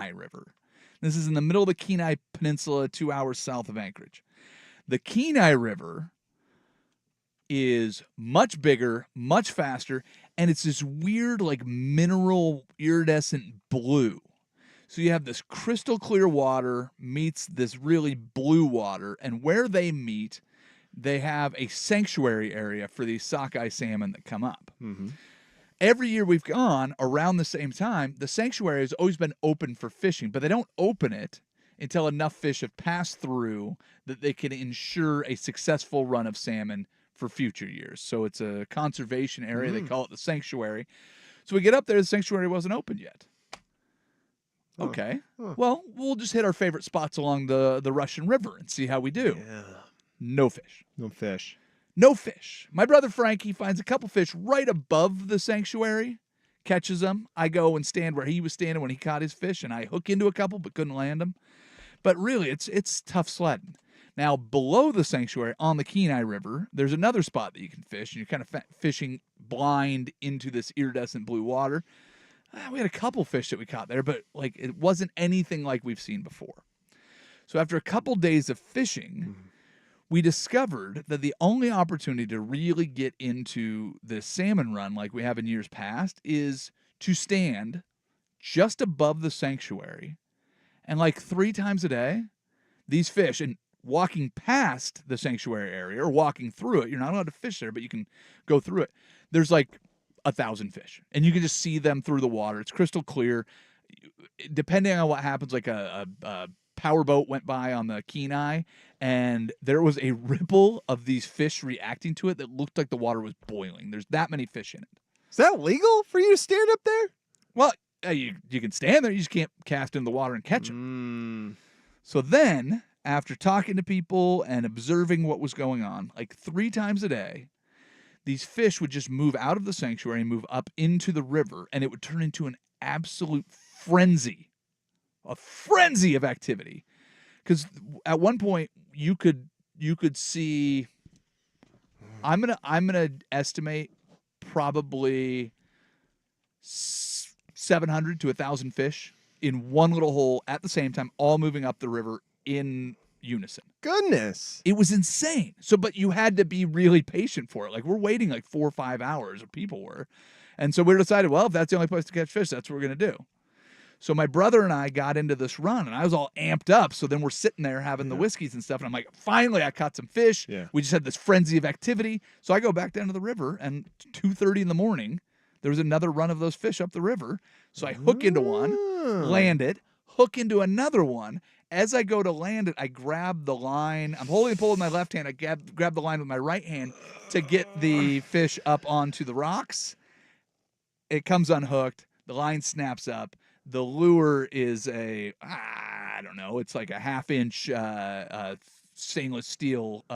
Kenai River. This is in the middle of the Kenai Peninsula, 2 hours south of Anchorage. The Kenai River is much bigger, much faster, and it's this weird, like, mineral iridescent blue. So you have this crystal clear water meets this really blue water, and where they meet, they have a sanctuary area for these sockeye salmon that come up. Mm-hmm. Every year we've gone around the same time, the sanctuary has always been open for fishing, but they don't open it until enough fish have passed through that they can ensure a successful run of salmon for future years. So it's a conservation area. They call it the sanctuary. So we get up there, the sanctuary wasn't open yet. Okay. Well, we'll just hit our favorite spots along the Russian River and see how we do. Yeah. No fish. No fish. No fish. My brother Frankie finds a couple fish right above the sanctuary, catches them. I go and stand where he was standing when he caught his fish, and I hook into a couple but couldn't land them. But really, it's tough sledding. Now, below the sanctuary on the Kenai River, there's another spot that you can fish, and you're kind of fishing blind into this iridescent blue water. We had a couple fish that we caught there, but like it wasn't anything like we've seen before. So after a couple days of fishing, we discovered that the only opportunity to really get into this salmon run like we have in years past is to stand just above the sanctuary, and like 3 times a day, these fish, and walking past the sanctuary area or walking through it, you're not allowed to fish there, but you can go through it. There's like 1,000 fish, and you can just see them through the water. It's crystal clear. Depending on what happens, like a powerboat went by on the Kenai, and there was a ripple of these fish reacting to it that looked like the water was boiling. There's that many fish in it. Is that legal for you to stand up there? Well, you can stand there. You just can't cast in the water and catch them. So then, after talking to people and observing what was going on, like 3 times a day, these fish would just move out of the sanctuary and move up into the river, and it would turn into an absolute frenzy, a frenzy of activity. Because at one point you could see, I'm gonna estimate probably 700 to 1,000 fish in one little hole at the same time, all moving up the river in unison. Goodness. It was insane. So, but you had to be really patient for it. Like, we're waiting like 4 or 5 hours, or people were. And so we decided, well, if that's the only place to catch fish, that's what we're going to do. So my brother and I got into this run, and I was all amped up. So then we're sitting there having the whiskeys and stuff, and I'm like, finally, I caught some fish. Yeah. We just had this frenzy of activity. So I go back down to the river, and 2:30 in the morning, there was another run of those fish up the river. So I hook into one, land it, hook into another one. As I go to land it, I grab the line. I'm holding the pole with my left hand. I grab the line with my right hand to get the fish up onto the rocks. It comes unhooked. The line snaps up. The lure is I don't know, it's like a 1/2-inch stainless steel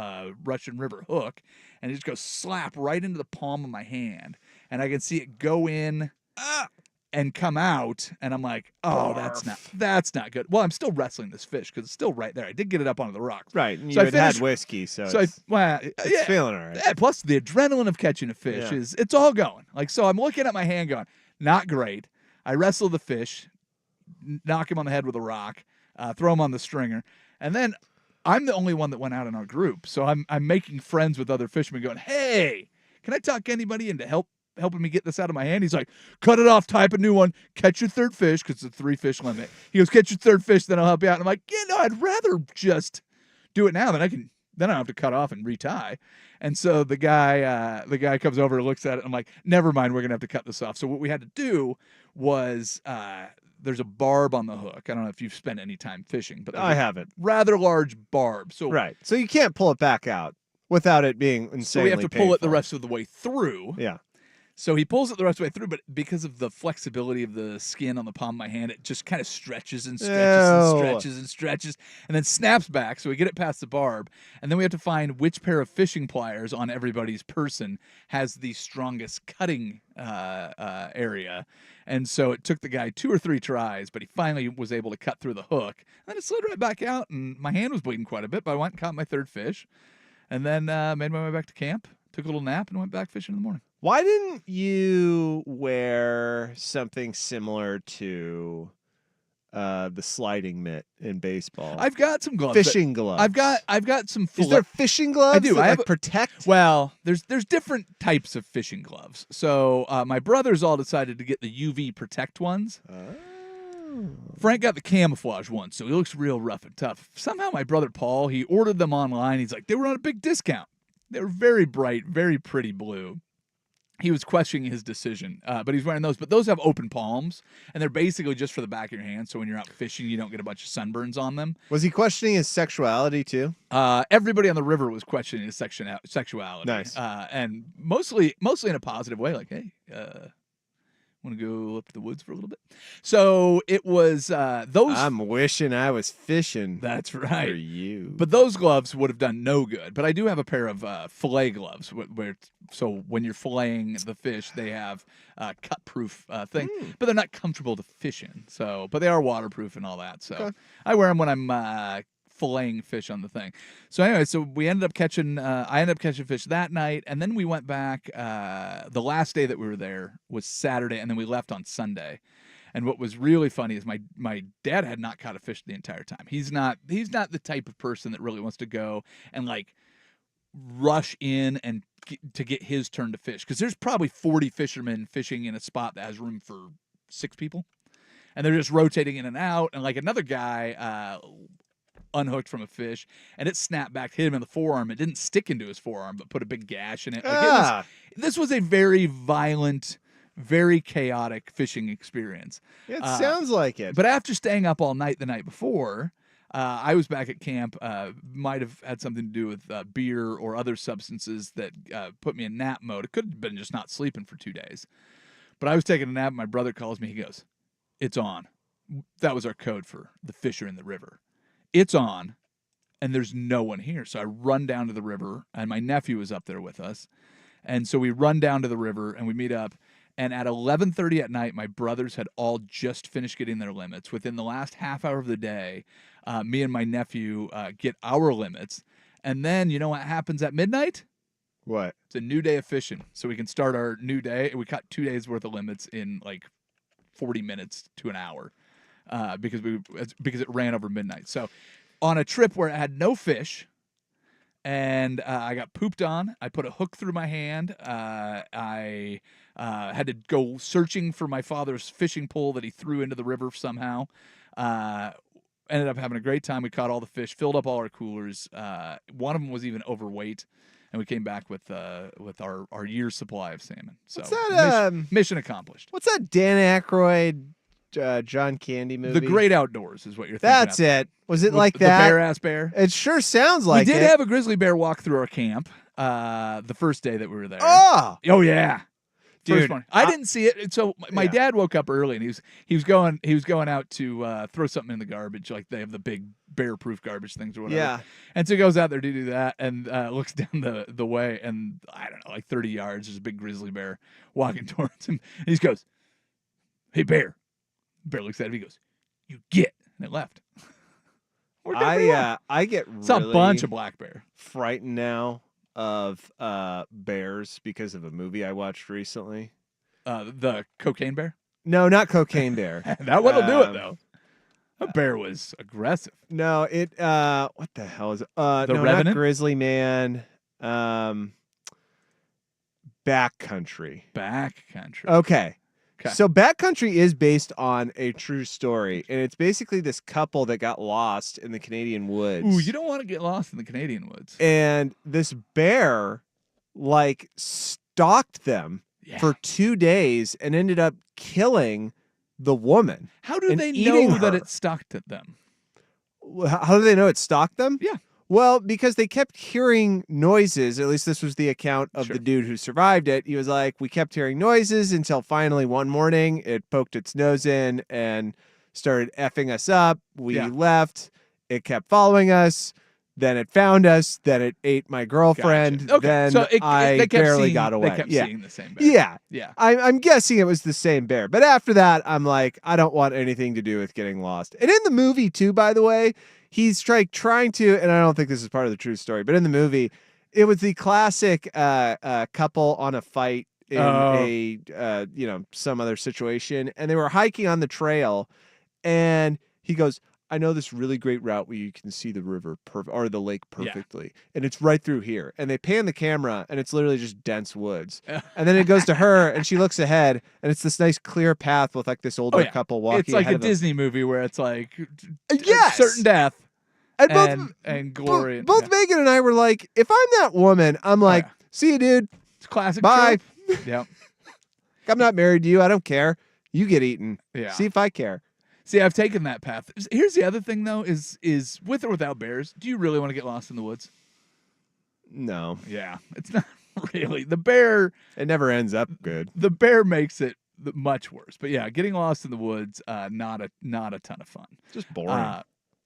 Russian River hook, and it just goes slap right into the palm of my hand. And I can see it go in and come out, and I'm like, oh, that's not good. Well, I'm still wrestling this fish because it's still right there. I did get it up onto the rocks. Right, and so you had whiskey, so it's feeling all right. Yeah, plus the adrenaline of catching a fish it's all going. Like, so I'm looking at my hand going, not great. I wrestle the fish, knock him on the head with a rock, throw him on the stringer, and then I'm the only one that went out in our group. So I'm making friends with other fishermen going, hey, can I talk anybody into helping me get this out of my hand? He's like, cut it off, type a new one, catch your 3rd fish, because it's a 3-fish limit. He goes, catch your 3rd fish, then I'll help you out. And I'm like, I'd rather just do it now, then I don't have to cut off and retie. And so the guy comes over and looks at it. And I'm like, never mind, we're going to have to cut this off. So what we had to do was, there's a barb on the hook. I don't know if you've spent any time fishing, but I haven't. Rather large barb. So right. So you can't pull it back out without it being insanely So we have to pull painful. it the rest of the way through. Yeah. So he pulls it the rest of the way through, but because of the flexibility of the skin on the palm of my hand, it just kind of stretches and stretches and stretches and stretches, and then snaps back. So we get it past the barb, and then we have to find which pair of fishing pliers on everybody's person has the strongest cutting area. And so it took the guy 2 or 3 tries, but he finally was able to cut through the hook. And then it slid right back out, and my hand was bleeding quite a bit, but I went and caught my 3rd fish, and then made my way back to camp, took a little nap, and went back fishing in the morning. Why didn't you wear something similar to the sliding mitt in baseball. I've got some gloves. Fishing gloves. I've got some. Is there fishing gloves? I do. That, I have protect. Well, there's different types of fishing gloves. So my brothers all decided to get the UV protect ones. Frank got the camouflage ones, so he looks real rough and tough. Somehow my brother Paul, he ordered them online. He's like, they were on a big discount. They were very bright, very pretty blue. He was questioning his decision, but he's wearing those. But those have open palms, and they're basically just for the back of your hand. So when you're out fishing, you don't get a bunch of sunburns on them. Was he questioning his sexuality too? Everybody on the river was questioning his sexuality. Nice, and mostly in a positive way. Like, hey, want to go up to the woods for a little bit? So it was those. I'm wishing I was fishing. That's right. For you. But those gloves would have done no good. But I do have a pair of fillet gloves. So when you're filleting the fish, they have cut-proof thing. But they're not comfortable to fish in. But they are waterproof and all that. So I wear them when I'm filleting fish on the thing. So anyway, we ended up catching. I ended up catching fish that night, and then we went back. The last day that we were there was Saturday, and then we left on Sunday. And what was really funny is my dad had not caught a fish the entire time. He's not the type of person that really wants to go and like rush in and to get his turn to fish, because there's probably 40 fishermen fishing in a spot that has room for 6 people, and they're just rotating in and out. And like another guy unhooked from a fish, and it snapped back, hit him in the forearm. It didn't stick into his forearm, but put a big gash in it. This was a very violent, very chaotic fishing experience. It sounds like it. But after staying up all night the night before, I was back at camp. Might have had something to do with beer or other substances that put me in nap mode. It could have been just not sleeping for 2 days. But I was taking a nap. My brother calls me. He goes, "It's on." That was our code for the fish are in the river. It's on, and there's no one here. So I run down to the river, and my nephew was up there with us. And so we run down to the river, and we meet up. And at 11:30 at night, my brothers had all just finished getting their limits. Within the last half hour of the day, me and my nephew get our limits. And then you know what happens at midnight? What? It's a new day of fishing. So we can start our new day. We caught 2 days worth of limits in like 40 minutes to an hour because it ran over midnight. So on a trip where I had no fish, and I got pooped on. I put a hook through my hand. I had to go searching for my father's fishing pole that he threw into the river somehow. Ended up having a great time. We caught all the fish, filled up all our coolers. One of them was even overweight, and we came back with our year's supply of salmon. So what's that, mission accomplished. What's that Dan Aykroyd, John Candy movie? The Great Outdoors is what you're thinking. That's it. Was it like that? The Bear-ass bear? It sure sounds like it. We did have a grizzly bear walk through our camp the first day that we were there. Oh yeah. Dude, I didn't see it. So my dad woke up early, and he was going out to throw something in the garbage, like they have the big bear-proof garbage things or whatever. Yeah. And so he goes out there to do that, and looks down the way, and I don't know, like 30 yards, there's a big grizzly bear walking towards him. And he goes, "Hey, bear." Bear looks at him. He goes, "You get," and it left. I get really it's a bunch of black bear. Frightened now of bears because of a movie I watched recently. The cocaine bear? No, not Cocaine Bear. That one'll do it though. That bear was aggressive. No, it what the hell is it? No, Revenant? not Grizzly Man. Backcountry. Backcountry. Okay. Okay. So Backcountry is based on a true story, and it's basically this couple that got lost in the Canadian woods. Ooh, you don't want to get lost in the Canadian woods. And this bear, like, stalked them for 2 days and ended up killing the woman. How do they know that it stalked at them? How do they know it stalked them? Yeah. Well, because they kept hearing noises. At least this was the account of Sure. the dude who survived it. He was like, we kept hearing noises until finally one morning it poked its nose in and started effing us up. We left. It kept following us. Then it found us. Then it ate my girlfriend. Gotcha. Okay. Then So I barely got away. They kept seeing the same bear. Yeah. Yeah. I'm guessing it was the same bear. But after that, I'm like, I don't want anything to do with getting lost. And in the movie, too, by the way, he's trying to, and I don't think this is part of the true story, but in the movie, it was the classic couple on a fight in some other situation, and they were hiking on the trail, And he goes, I know this really great route where you can see the river or the lake perfectly. And it's right through here. And they pan the camera and it's literally just dense woods. And then it goes to her and she looks ahead and it's this nice clear path with like this older couple walking It's like ahead a of them. Disney movie where it's like Yes! certain death And and glory. both Megan and I were like, if I'm that woman, I'm like, see you, dude. It's classic. Bye. Yeah. I'm not married to you. I don't care. You get eaten. Yeah. See if I care. See, I've taken that path. Here's the other thing, though, is with or without bears, do you really want to get lost in the woods? No. Yeah. It's not really. The bear It never ends up good. The bear makes it much worse. But yeah, getting lost in the woods, not a ton of fun. Just boring.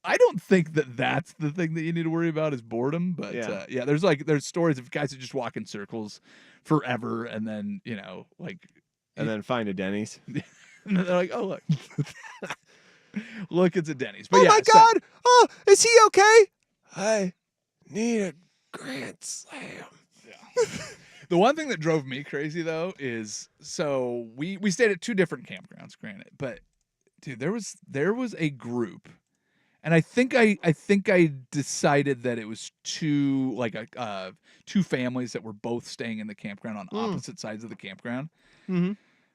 I don't think that's the thing that you need to worry about is boredom. But Yeah. There's stories of guys that just walk in circles forever and then, and then find a Denny's. and they're like, oh, look, it's a Denny's. But Oh yeah, my God. Oh, is he okay? I need a Grand Slam. The one thing that drove me crazy though is so we stayed at two different campgrounds, granted, but dude, there was a group, and I think I decided that it was two families that were both staying in the campground on opposite sides of the campground. Mm-hmm.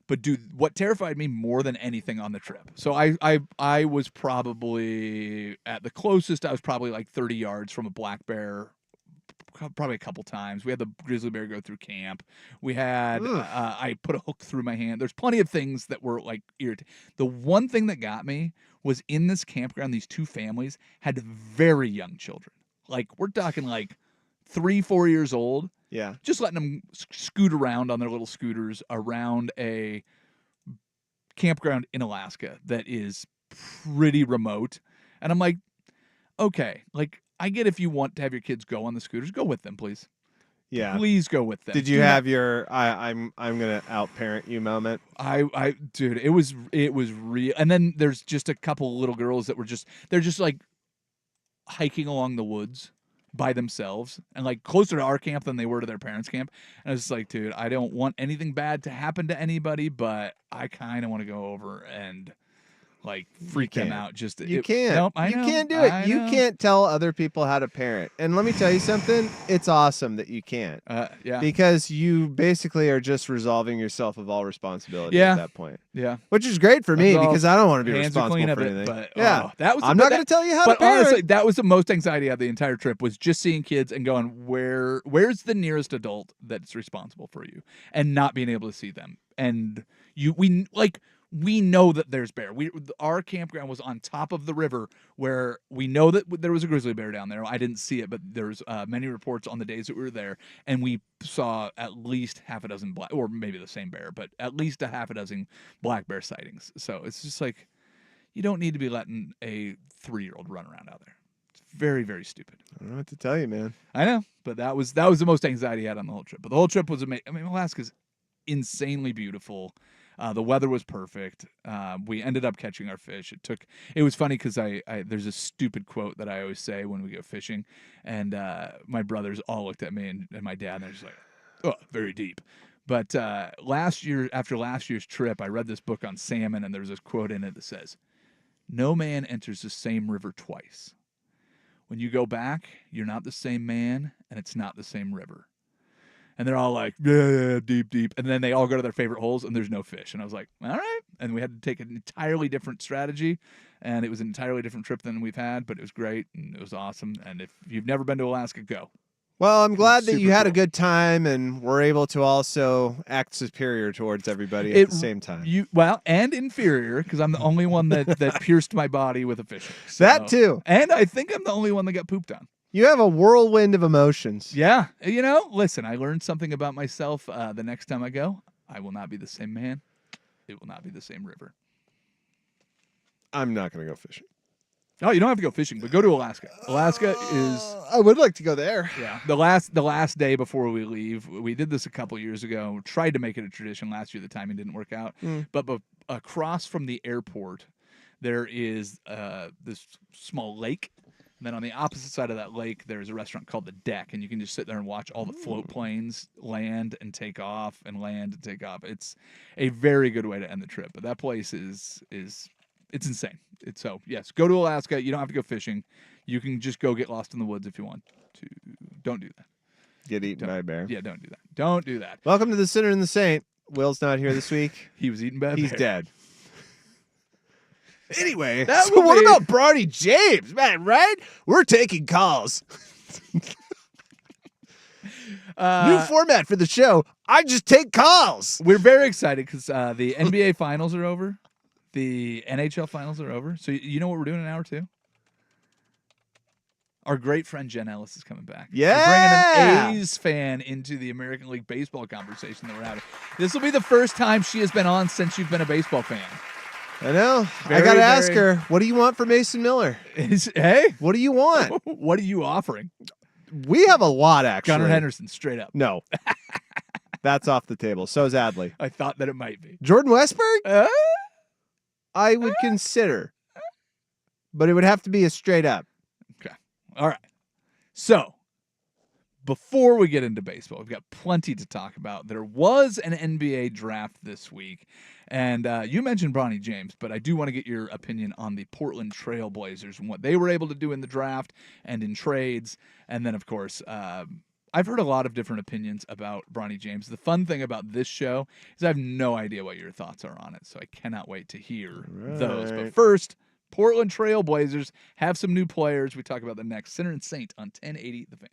But dude, what terrified me more than anything on the trip. So I was probably at the closest. I was probably like 30 yards from a black bear. Probably a couple times. We had the grizzly bear go through camp. We had I put a hook through my hand. There's plenty of things that were like irritating. The one thing that got me was in this campground, these two families had very young children. Like we're talking like 3-4 years old. Yeah. Just letting them scoot around on their little scooters around a campground in Alaska that is pretty remote. And I'm like, okay, like I get if you want to have your kids go on the scooters, go with them, please. Yeah. Please go with them. Did you have your I'm gonna outparent you moment? Dude, it was real. And then there's just a couple little girls that they're just like hiking along the woods by themselves and like closer to our camp than they were to their parents' camp. And I was just like, dude, I don't want anything bad to happen to anybody, but I kind of want to go over and like freak them out. You can't. Nope, I you know, can't do it. I You know. can't tell other people how to parent. And let me tell you something. It's awesome that you can't. Yeah. Because you basically are just resolving yourself of all responsibility Yeah. at that point. Yeah. Which is great for me Well, because I don't want to be hands are responsible clean for of it, anything. but yeah. that was I'm not going to tell you how to But parent. honestly, that was the most anxiety I had the entire trip was just seeing kids and going, where's the nearest adult that's responsible for you and not being able to see them. And we know that there's bear. Our campground was on top of the river where we know that there was a grizzly bear down there. I didn't see it, but there's many reports on the days that we were there, and we saw at least half a dozen or maybe the same bear, but at least a half a dozen black bear sightings. So it's just like you don't need to be letting a 3-year-old run around out there. It's very, very stupid. I don't know what to tell you, man. I know, but that was the most anxiety I had on the whole trip. But the whole trip was amazing. I mean, Alaska's insanely beautiful. The weather was perfect. We ended up catching our fish. It was funny because there's a stupid quote that I always say when we go fishing, and my brothers all looked at me and my dad, and they're just like, "Oh, very deep." But after last year's trip, I read this book on salmon, and there's this quote in it that says, "No man enters the same river twice. When you go back, you're not the same man, and it's not the same river." And they're all like, yeah, deep. And then they all go to their favorite holes and there's no fish. And I was like, all right. And we had to take an entirely different strategy. And it was an entirely different trip than we've had, but it was great and it was awesome. And if you've never been to Alaska, go. Well, I'm glad that super you had a cool. good time and were able to also act superior towards everybody at the same time. And inferior, because I'm the only one that pierced my body with a fishing. So, That too. And I think I'm the only one that got pooped on. You have a whirlwind of emotions. Yeah. Listen, I learned something about myself. The next time I go, I will not be the same man. It will not be the same river. I'm not going to go fishing. No, you don't have to go fishing, but go to Alaska. Alaska is I would like to go there. the last day before we leave. We did this a couple years ago. Tried to make it a tradition last year. The timing didn't work out. But across from the airport, there is this small lake. And then on the opposite side of that lake, there's a restaurant called The Deck, and you can just sit there and watch all the float planes land and take off and land and take off. It's a very good way to end the trip. But that place is it's insane. So yes, go to Alaska. You don't have to go fishing. You can just go get lost in the woods if you want to. Don't do that. Get eaten by a bear. Yeah, don't do that. Don't do that. Welcome to the Sinner and the Saint. Will's not here this week. He was eaten by a He's bear. dead. Anyway, That so would what be- about Bronny James, man? Right? We're taking calls. New format for the show. I just take calls. We're very excited because the NBA finals are over. The NHL finals are over. So you know what we're doing in hour 2? Our great friend Jen Ellis is coming back. Yeah. We're bringing an A's fan into the American League Baseball conversation that we're having. This will be the first time she has been on since you've been a baseball fan. I know. I Very, got to ask very- her, what do you want for Mason Miller? Hey, What do you want? what are you offering? We have a lot, actually. Gunnar Henderson, straight up. No. That's off the table. So's Adley. I thought that it might be. Jordan Westberg? Uh, I would consider. But it would have to be a straight up. All right. So, before we get into baseball, we've got plenty to talk about. There was an NBA draft this week, and you mentioned Bronny James, but I do want to get your opinion on the Portland Trail Blazers and what they were able to do in the draft and in trades. And then, of course, I've heard a lot of different opinions about Bronny James. The fun thing about this show is I have no idea what your thoughts are on it, so I cannot wait to hear those. But Right. first, Portland Trail Blazers have some new players. We talk about the next. Sinner and Saint on 1080 The Fan.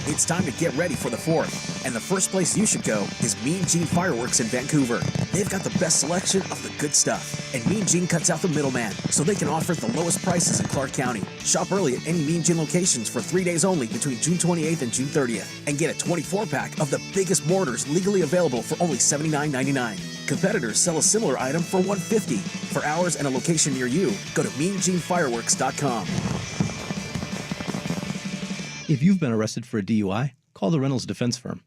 It's time to get ready for the 4th, and the first place you should go is Mean Gene Fireworks in Vancouver. They've got the best selection of the good stuff, and Mean Gene cuts out the middleman so they can offer the lowest prices in Clark County. Shop early at any Mean Gene locations for 3 days only between June 28th and June 30th, and get a 24-pack of the biggest mortars legally available for only $79.99. Competitors sell a similar item for $150. For hours and a location near you, go to meangenefireworks.com. If you've been arrested for a DUI, call the Reynolds Defense Firm.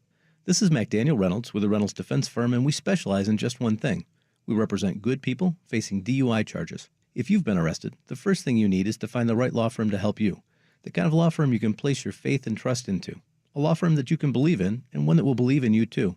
This is McDaniel Reynolds with the Reynolds Defense Firm, and we specialize in just one thing. We represent good people facing DUI charges. If you've been arrested, the first thing you need is to find the right law firm to help you. The kind of law firm you can place your faith and trust into. A law firm that you can believe in, and one that will believe in you too.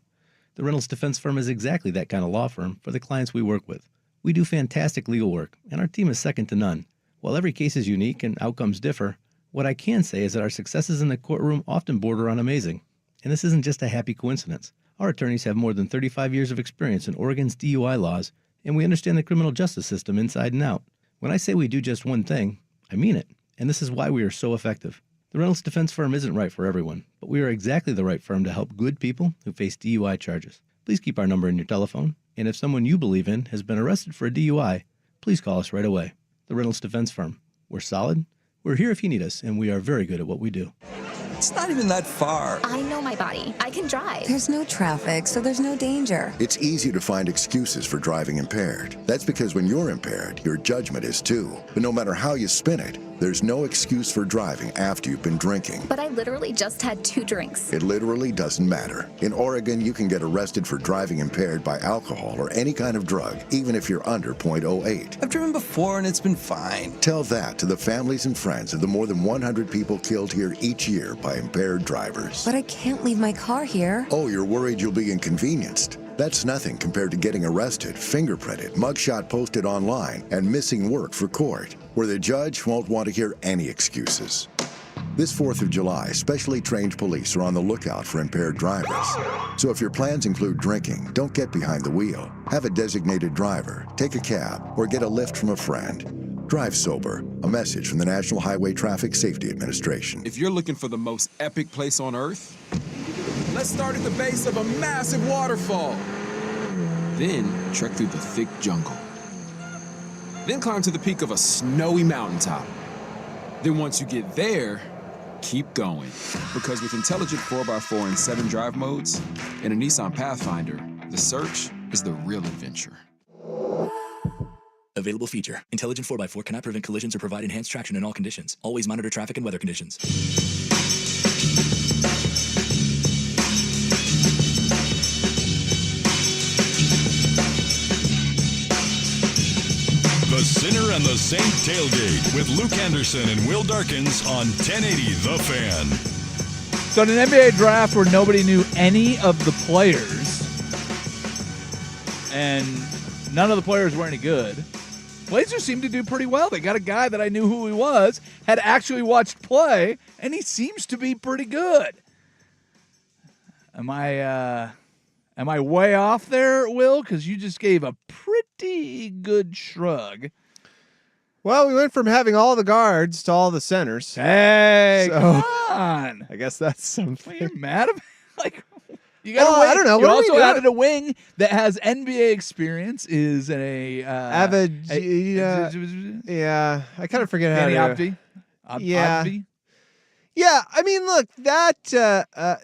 The Reynolds Defense Firm is exactly that kind of law firm for the clients we work with. We do fantastic legal work, and our team is second to none. While every case is unique and outcomes differ, what I can say is that our successes in the courtroom often border on amazing. And this isn't just a happy coincidence. Our attorneys have more than 35 years of experience in Oregon's DUI laws, and we understand the criminal justice system inside and out. When I say we do just one thing, I mean it. And this is why we are so effective. The Reynolds Defense Firm isn't right for everyone, but we are exactly the right firm to help good people who face DUI charges. Please keep our number in your telephone, and if someone you believe in has been arrested for a DUI, please call us right away. The Reynolds Defense Firm. We're solid. We're here if you need us, and we are very good at what we do. It's not even that far. I know my body. I can drive. There's no traffic, so there's no danger. It's easy to find excuses for driving impaired. That's because when you're impaired, your judgment is too. But no matter how you spin it, there's no excuse for driving after you've been drinking. But I literally just had 2 drinks. It literally doesn't matter. In Oregon, you can get arrested for driving impaired by alcohol or any kind of drug, even if you're under .08. I've driven before and it's been fine. Tell that to the families and friends of the more than 100 people killed here each year by impaired drivers. But I can't leave my car here. Oh, you're worried you'll be inconvenienced? That's nothing compared to getting arrested, fingerprinted, mugshot posted online, and missing work for court, where the judge won't want to hear any excuses. This 4th of July, specially trained police are on the lookout for impaired drivers. So if your plans include drinking, don't get behind the wheel. Have a designated driver, take a cab, or get a lift from a friend. Drive sober. A message from the National Highway Traffic Safety Administration. If you're looking for the most epic place on Earth, let's start at the base of a massive waterfall. Then trek through the thick jungle. Then climb to the peak of a snowy mountaintop. Then once you get there, keep going. Because with intelligent 4x4 and 7 drive modes and a Nissan Pathfinder, the search is the real adventure. Available feature. Intelligent 4x4 cannot prevent collisions or provide enhanced traction in all conditions. Always monitor traffic and weather conditions. The Sinner and the Saint Tailgate with Luke Anderson and Will Darkins on 1080 The Fan. So in an NBA draft where nobody knew any of the players, and none of the players were any good, Blazers seem to do pretty well. They got a guy that I knew who he was, had actually watched play, and he seems to be pretty good. Am I way off there, Will? Because you just gave a pretty good shrug. Well, we went from having all the guards to all the centers. Hey, So- come on. I guess that's something. Well, you're mad at me? Like, you got a Oh, wing. I don't know. You What are we also doing? added a wing that has NBA experience, is Yeah, I kind of forget how Danny to. Advi. Yeah. Advi? Yeah, I mean, look, that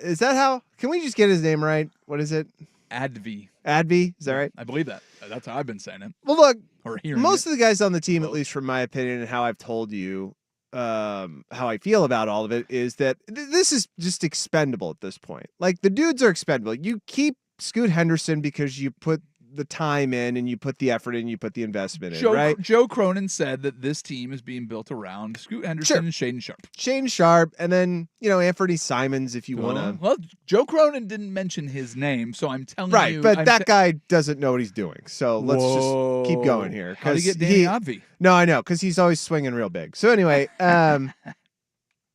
is that how? Can we just get his name right? What is it? Advi. Adby? Is that right? I believe that. That's how I've been saying it. Well, look, Or hearing most it. of the guys on the team, at least from my opinion and how I've told you, how I feel about all of it, is that this is just expendable at this point. Like, the dudes are expendable. You keep Scoot Henderson because you put the time in and you put the effort in, you put the investment in, right? Joe Cronin said that this team is being built around Scoot Henderson and Shaden Sharp. Shane Sharp, and then, Anthony Simons if you want to. Well, Joe Cronin didn't mention his name, so I'm telling Right, you. but I'm that guy doesn't know what he's doing. So let's just keep going here. How'd he 'cause get Danny Advi? No, I know, because he's always swinging real big. So anyway,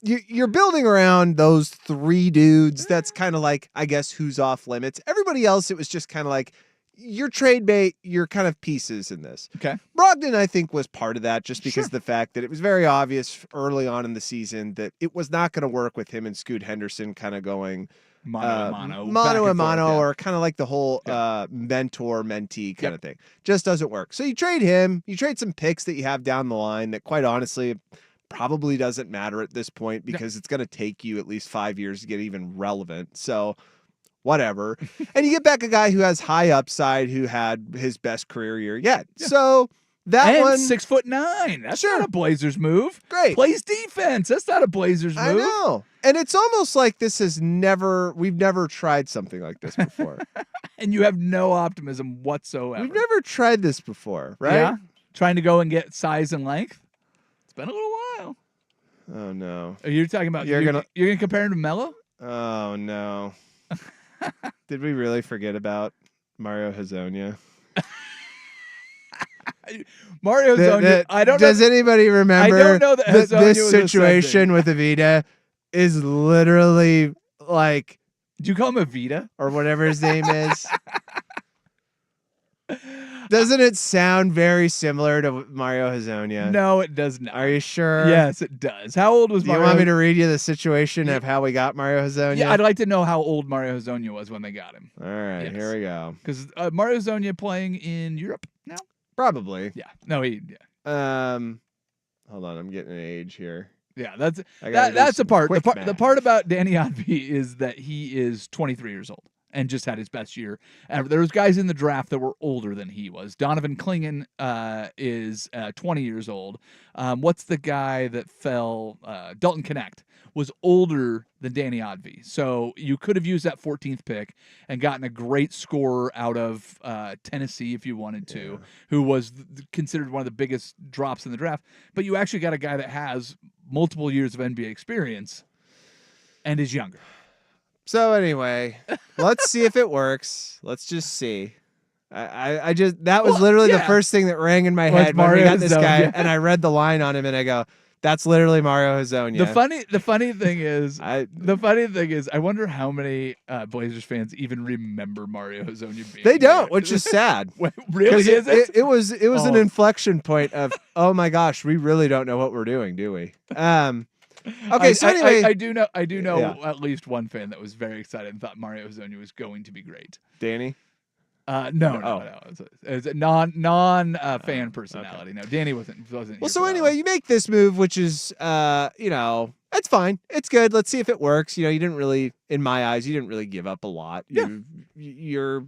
you're building around those three dudes. That's kind of like, I guess, who's off limits. Everybody else, it was just kind of like, your trade bait, your kind of pieces in this. Okay. Brogdon, I think, was part of that just because of the fact that it was very obvious early on in the season that it was not going to work with him and Scoot Henderson kind of going Mono a mono, or kind of like the whole mentor-mentee kind of thing. Just doesn't work. So you trade him, you trade some picks that you have down the line that, quite honestly, probably doesn't matter at this point because it's going to take you at least 5 years to get even relevant. So whatever. And you get back a guy who has high upside, who had his best career year yet. Yeah. So that and one, 6'9". That's not a Blazers move. Great. Plays defense. That's not a Blazers move. I know. And it's almost like we've never tried something like this before. And you have no optimism whatsoever. We've never tried this before, right? Yeah? Trying to go and get size and length. It's been a little while. Oh no. Are you talking about you're gonna compare him to Melo? Oh no. Did we really forget about Mario Hezonja? Mario Hezonja, I don't know. Does anybody remember I don't know that Hezonja this was situation with Avita is literally like, do you call him Avita? Or whatever his name is? Doesn't it sound very similar to Mario Hezonja? No, it does not. Are you sure? Yes, it does. How old was Mario? You want me to read you the situation of how we got Mario Hezonja? Yeah, I'd like to know how old Mario Hezonja was when they got him. All right, here we go. Because Mario Hezonja playing in Europe now? Probably. Yeah. No, hold on, I'm getting an age here. Yeah, that's that's the part. The part about Danny Advi is that he is 23 years old and just had his best year ever. There was guys in the draft that were older than he was. Donovan Clingan is 20 years old. What's the guy that fell? Dalton Connect was older than Danny Advi. So you could have used that 14th pick and gotten a great scorer out of Tennessee if you wanted to, who was considered one of the biggest drops in the draft. But you actually got a guy that has multiple years of NBA experience and is younger. So anyway, let's see if it works. Let's just see. I just that was literally the first thing that rang in my head when we got this guy, and I read the line on him, and I go, "That's literally Mario Hezonja." The funny thing is, I wonder how many Blazers fans even remember Mario Hezonja being. They don't, which is sad. Really, is it? It was an inflection point of, oh my gosh, we really don't know what we're doing, do we? Okay, so anyway, I do know at least one fan that was very excited and thought Mario Hezonja was going to be great. Danny? No. It's a non fan personality. Okay. No, Danny wasn't. Well, so anyway, you make this move, which is, it's fine. It's good. Let's see if it works. You didn't really, in my eyes, you didn't really give up a lot. You're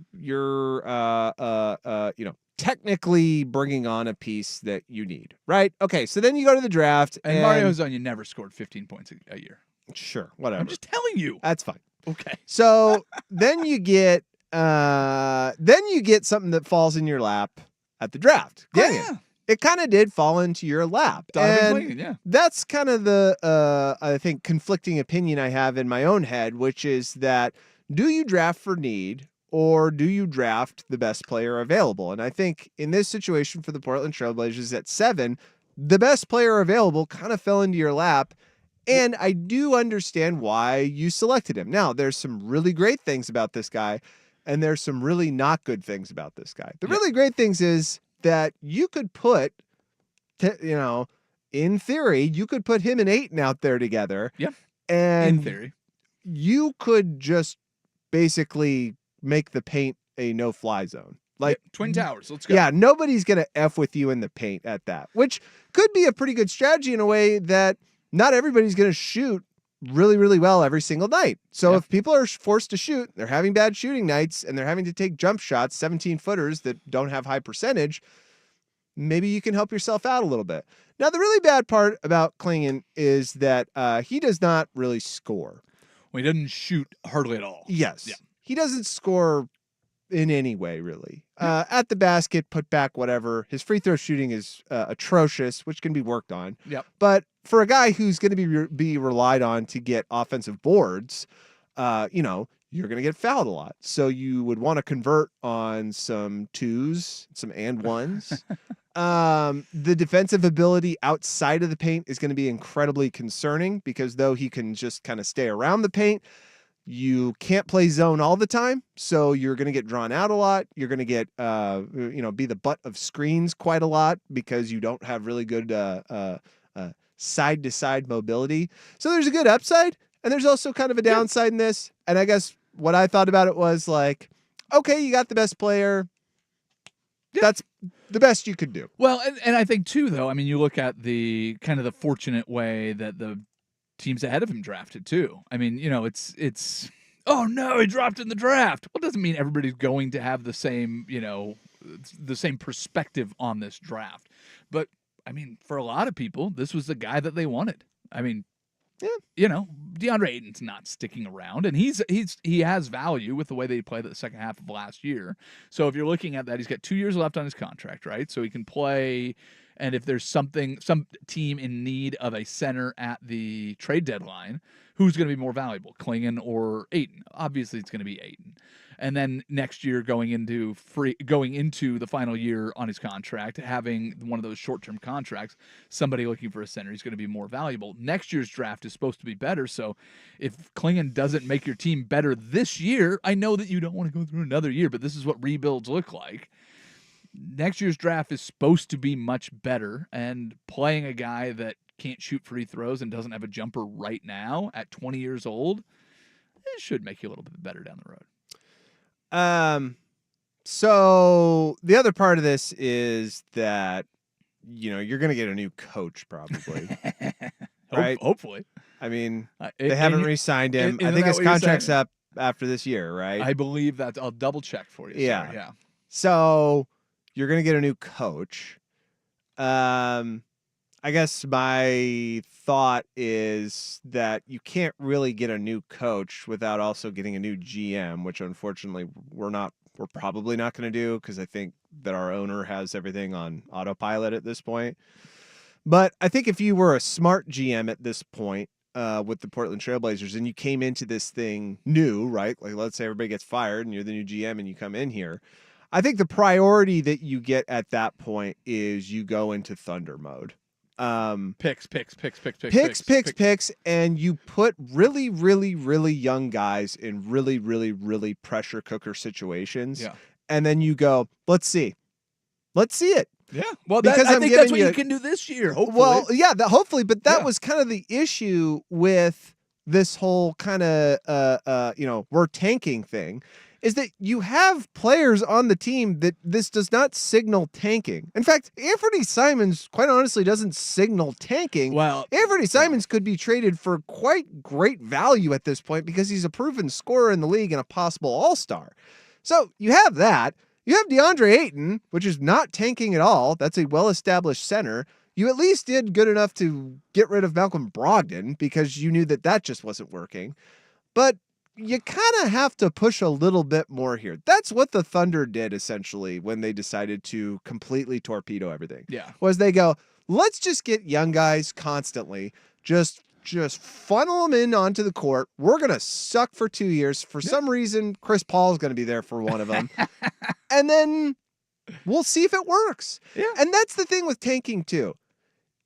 technically bringing on a piece that you need, right? Okay, so then you go to the draft, and Mario Hezonja never scored 15 points a year. Sure, whatever. I'm just telling you. That's fine. Okay. So then you get something that falls in your lap at the draft. Yeah. It kind of did fall into your lap. That's kind of the I think conflicting opinion I have in my own head, which is that, do you draft for need or do you draft the best player available? And I think in this situation for the Portland Trailblazers at 7, the best player available kind of fell into your lap. And I do understand why you selected him. Now, there's some really great things about this guy, and there's some really not good things about this guy. The really great things is that you could put, in theory, you could put him and Ayton out there together. Yeah. And in theory, you could just basically make the paint a no-fly zone. Like Twin Towers. Let's go. Yeah, nobody's going to F with you in the paint at that, which could be a pretty good strategy in a way that not everybody's going to shoot really, really well every single night. So if people are forced to shoot, they're having bad shooting nights, and they're having to take jump shots, 17-footers that don't have high percentage, maybe you can help yourself out a little bit. Now, the really bad part about Clingan is that he does not really score. Well, he doesn't shoot hardly at all. Yes. Yeah. He doesn't score in any way, really. At the basket, put back, whatever. His free throw shooting is atrocious, which can be worked on. Yep. But for a guy who's going to be relied on to get offensive boards, you're going to get fouled a lot. So you would want to convert on some 2s, some and 1s. The defensive ability outside of the paint is going to be incredibly concerning because though he can just kind of stay around the paint, you can't play zone all the time, so you're going to get drawn out a lot. You're going to get, be the butt of screens quite a lot because you don't have really good side-to-side mobility. So there's a good upside, and there's also kind of a downside in this. And I guess what I thought about it was like, okay, you got the best player. Yeah. That's the best you could do. Well, and I think, too, though, I mean, you look at the kind of the fortunate way that the teams ahead of him drafted too. I mean, it's oh no, he dropped in the draft. Well, it doesn't mean everybody's going to have the same, the same perspective on this draft. But I mean, for a lot of people, this was the guy that they wanted. I mean, DeAndre Ayton's not sticking around, and he has value with the way they played the second half of last year. So if you're looking at that, he's got 2 years left on his contract, right? So he can play. And if there's some team in need of a center at the trade deadline, who's going to be more valuable, Clingan or Ayton? Obviously, it's going to be Ayton. And then next year, going into the final year on his contract, having one of those short-term contracts, somebody looking for a center, he's going to be more valuable. Next year's draft is supposed to be better. So if Clingan doesn't make your team better this year, I know that you don't want to go through another year, but this is what rebuilds look like. Next year's draft is supposed to be much better, and playing a guy that can't shoot free throws and doesn't have a jumper right now at 20 years old, it should make you a little bit better down the road. So the other part of this is that, you're going to get a new coach probably, right? Hopefully. I mean, they haven't re-signed him. I think his contract's up after this year, right? I believe that. I'll double check for you. Yeah. Sorry. Yeah. So you're going to get a new coach. I guess my thought is that you can't really get a new coach without also getting a new GM, which unfortunately we're probably not going to do because I think that our owner has everything on autopilot at this point. But I think if you were a smart GM at this point with the Portland Trailblazers and you came into this thing new, right? Like let's say everybody gets fired and you're the new GM and you come in here. I think the priority that you get at that point is you go into Thunder mode. Picks, and you put really, really, really young guys in really, really, really pressure cooker situations. Yeah. And then you go, let's see it. Yeah. Well, because I think that's what you can do this year. Hopefully. Well, yeah, hopefully, but that was kind of the issue with this whole kind of, we're tanking thing. Is that you have players on the team that this does not signal tanking. In fact, Anthony Simons, quite honestly, doesn't signal tanking. Well, Anthony Simons could be traded for quite great value at this point because he's a proven scorer in the league and a possible all-star. So you have that. You have DeAndre Ayton, which is not tanking at all. That's a well-established center. You at least did good enough to get rid of Malcolm Brogdon because you knew that just wasn't working. But you kind of have to push a little bit more here. That's what the Thunder did essentially when they decided to completely torpedo everything. Yeah. Was they go, let's just get young guys constantly, just just funnel them in onto the court. We're going to suck for 2 years. For some reason, Chris Paul's going to be there for one of them. And then we'll see if it works. Yeah. And that's the thing with tanking too.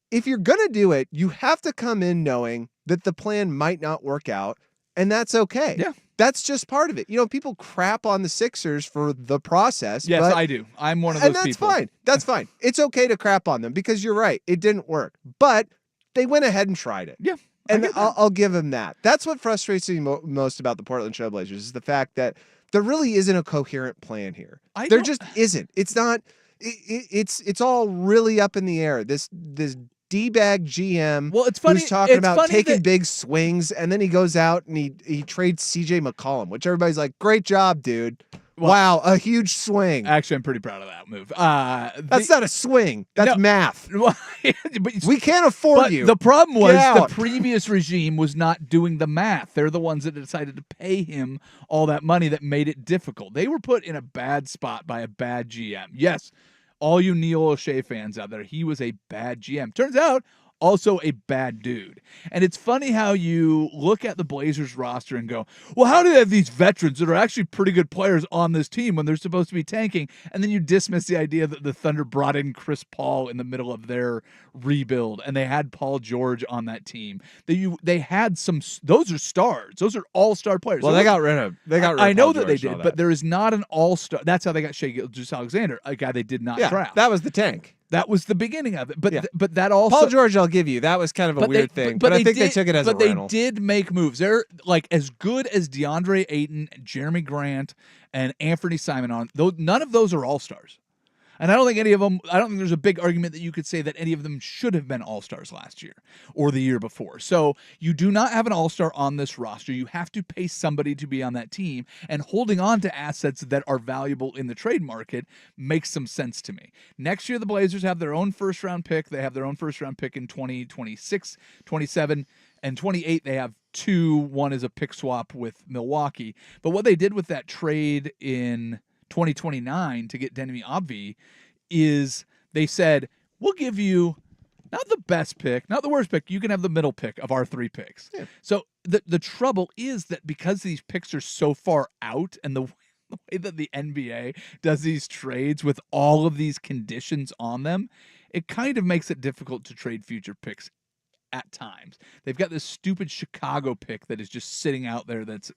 If you're going to do it, you have to come in knowing that the plan might not work out, and that's okay. Yeah. That's just part of it. You know, people crap on the Sixers for the process. Yes, but, I do. I'm one of those and that's people. fine. That's fine. It's okay to crap on them because you're right. It didn't work. But they went ahead and tried it. Yeah. And I'll give them that. That's what frustrates me most about the Portland Trailblazers is the fact that there really isn't a coherent plan here. There just isn't. It's not. It's all really up in the air. This D-bag GM. Well, it's funny. Who's talking it's about funny taking that- big swings, and then he goes out and he trades CJ McCollum, which everybody's like, "Great job, dude! Wow, a huge swing." Actually, I'm pretty proud of that move. That's not a swing. That's math. But We can't afford But you. the problem was Get the out. previous regime was not doing the math. They're the ones that decided to pay him all that money that made it difficult. They were put in a bad spot by a bad GM. Yes, all you Neil O'Shea fans out there, he was a bad GM. Turns out, also a bad dude. And it's funny how you look at the Blazers roster and go, well, how do they have these veterans that are actually pretty good players on this team when they're supposed to be tanking? And then you dismiss the idea that the Thunder brought in Chris Paul in the middle of their rebuild, and they had Paul George on that team. They had some, those are stars. Those are all-star players. Well, they got rid of I know Paul that they George and all did, that. but there is not an all-star. That's how they got Shai Gilgeous-Alexander, a guy they did not draft. That was the tank. That was the beginning of it. But that also Paul George, I'll give you. That was kind of a weird thing. But I think they took it as a rental. But they did make moves. They're like as good as DeAndre Ayton, Jeremy Grant, and Anthony Simon on. None of those are all-stars. And I don't think any of them, I don't think there's a big argument that you could say that any of them should have been all-stars last year or the year before. So you do not have an all-star on this roster. You have to pay somebody to be on that team, and holding on to assets that are valuable in the trade market makes some sense to me. Next year, the Blazers have their own first-round pick. They have their own first-round pick in 2026, 27, and 28. They have two. One is a pick swap with Milwaukee. But what they did with that trade in 2029 to get Deni Avdija is they said, we'll give you not the best pick, not the worst pick. You can have the middle pick of our three picks. Yeah. So the trouble is that because these picks are so far out, and the way that the NBA does these trades with all of these conditions on them, it kind of makes it difficult to trade future picks at times. They've got this stupid Chicago pick that is just sitting out there that's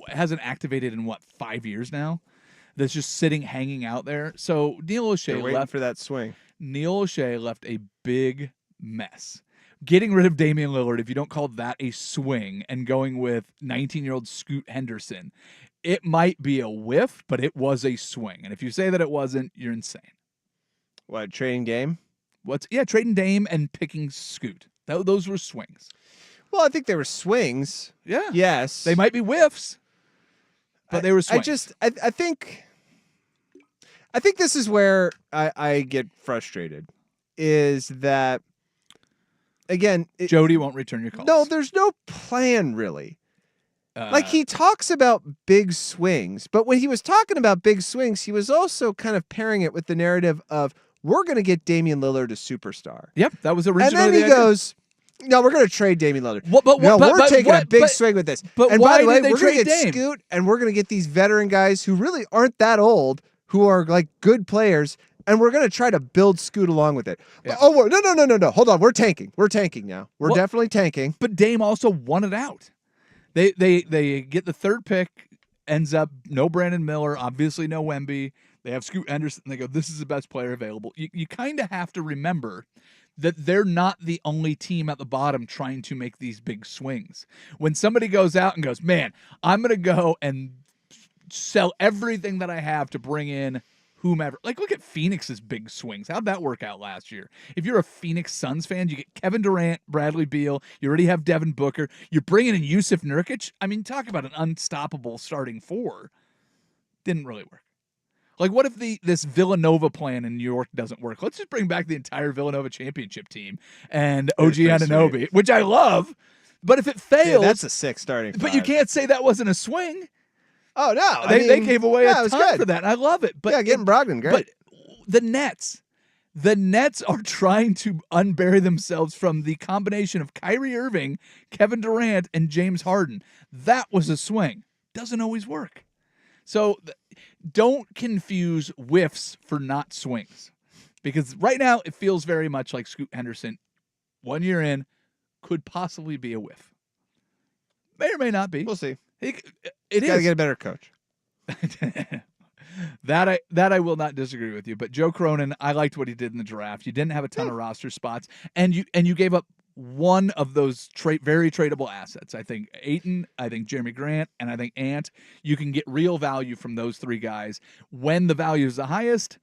hasn't activated in 5 years now, that's just sitting hanging out there. So Neil O'Shea left for that swing. Neil O'Shea left a big mess. Getting rid of Damian Lillard, if you don't call that a swing, and going with 19-year-old Scoot Henderson, it might be a whiff, but it was a swing. And if you say that it wasn't, you're insane. What, trading Dame? Trading Dame and picking Scoot. Those were swings. Well, I think they were swings. Yeah. Yes. They might be whiffs, but they were swings. I think this is where I get frustrated, is that, again, Jody won't return your calls. No, there's no plan really. Like, he talks about big swings, but when he was talking about big swings, he was also kind of pairing it with the narrative of, we're going to get Damian Lillard a superstar. Yep, that was originally And then he goes, no, we're going to trade Damian Lillard. We're taking a big swing with this. But and why by the way, did they we're going to trade get Dame? Scoot, and we're going to get these veteran guys who really aren't that old, who are like good players, and we're going to try to build Scoot along with it. Yeah. Oh, no. Hold on. We're tanking. We're tanking now. We're definitely tanking. But Dame also wanted out. They get the third pick, ends up no Brandon Miller, obviously no Wemby. They have Scoot Henderson. They go, this is the best player available. You kind of have to remember that they're not the only team at the bottom trying to make these big swings. When somebody goes out and goes, man, I'm going to go and sell everything that I have to bring in whomever. Like, look at Phoenix's big swings. How'd that work out last year? If you're a Phoenix Suns fan, you get Kevin Durant, Bradley Beal. You already have Devin Booker. You're bringing in Yusuf Nurkic. I mean, talk about an unstoppable starting four. Didn't really work. Like, what if this Villanova plan in New York doesn't work? Let's just bring back the entire Villanova championship team and OG Anunoby, which I love. But if it fails, that's a sick starting. But you can't say that wasn't a swing. Oh no, They gave away a ton for that, and I love it. But getting Brogdon, great. But the Nets, The Nets are trying to unbury themselves from the combination of Kyrie Irving, Kevin Durant, and James Harden. That was a swing. Doesn't always work. So don't confuse whiffs for not swings. Because right now it feels very much like Scoot Henderson, 1 year in, could possibly be a whiff. May or may not be. We'll see. It Gotta is. get a better coach. That I will not disagree with you. But Joe Cronin, I liked what he did in the draft. You didn't have a ton of roster spots, and you gave up one of those very tradable assets. I think Ayton, I think Jeremy Grant, and I think Ant. You can get real value from those three guys. When the value is the highest,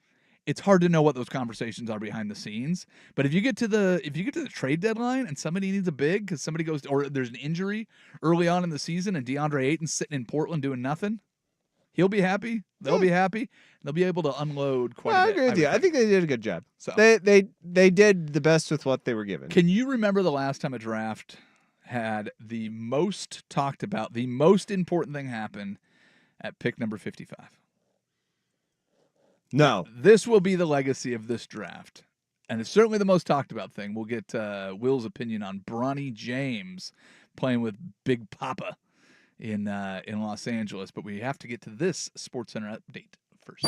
it's hard to know what those conversations are behind the scenes. But if you get to the trade deadline and somebody needs a big because somebody goes or there's an injury early on in the season and DeAndre Ayton's sitting in Portland doing nothing, he'll be happy. They'll be happy. They'll be able to unload quite a bit. I agree with you. I think they did a good job. So They did the best with what they were given. Can you remember the last time a draft had the most talked about, the most important thing happen at pick number 55? No. This will be the legacy of this draft. And it's certainly the most talked about thing. We'll get Will's opinion on Bronny James playing with Big Papa in Los Angeles. But we have to get to this SportsCenter update first.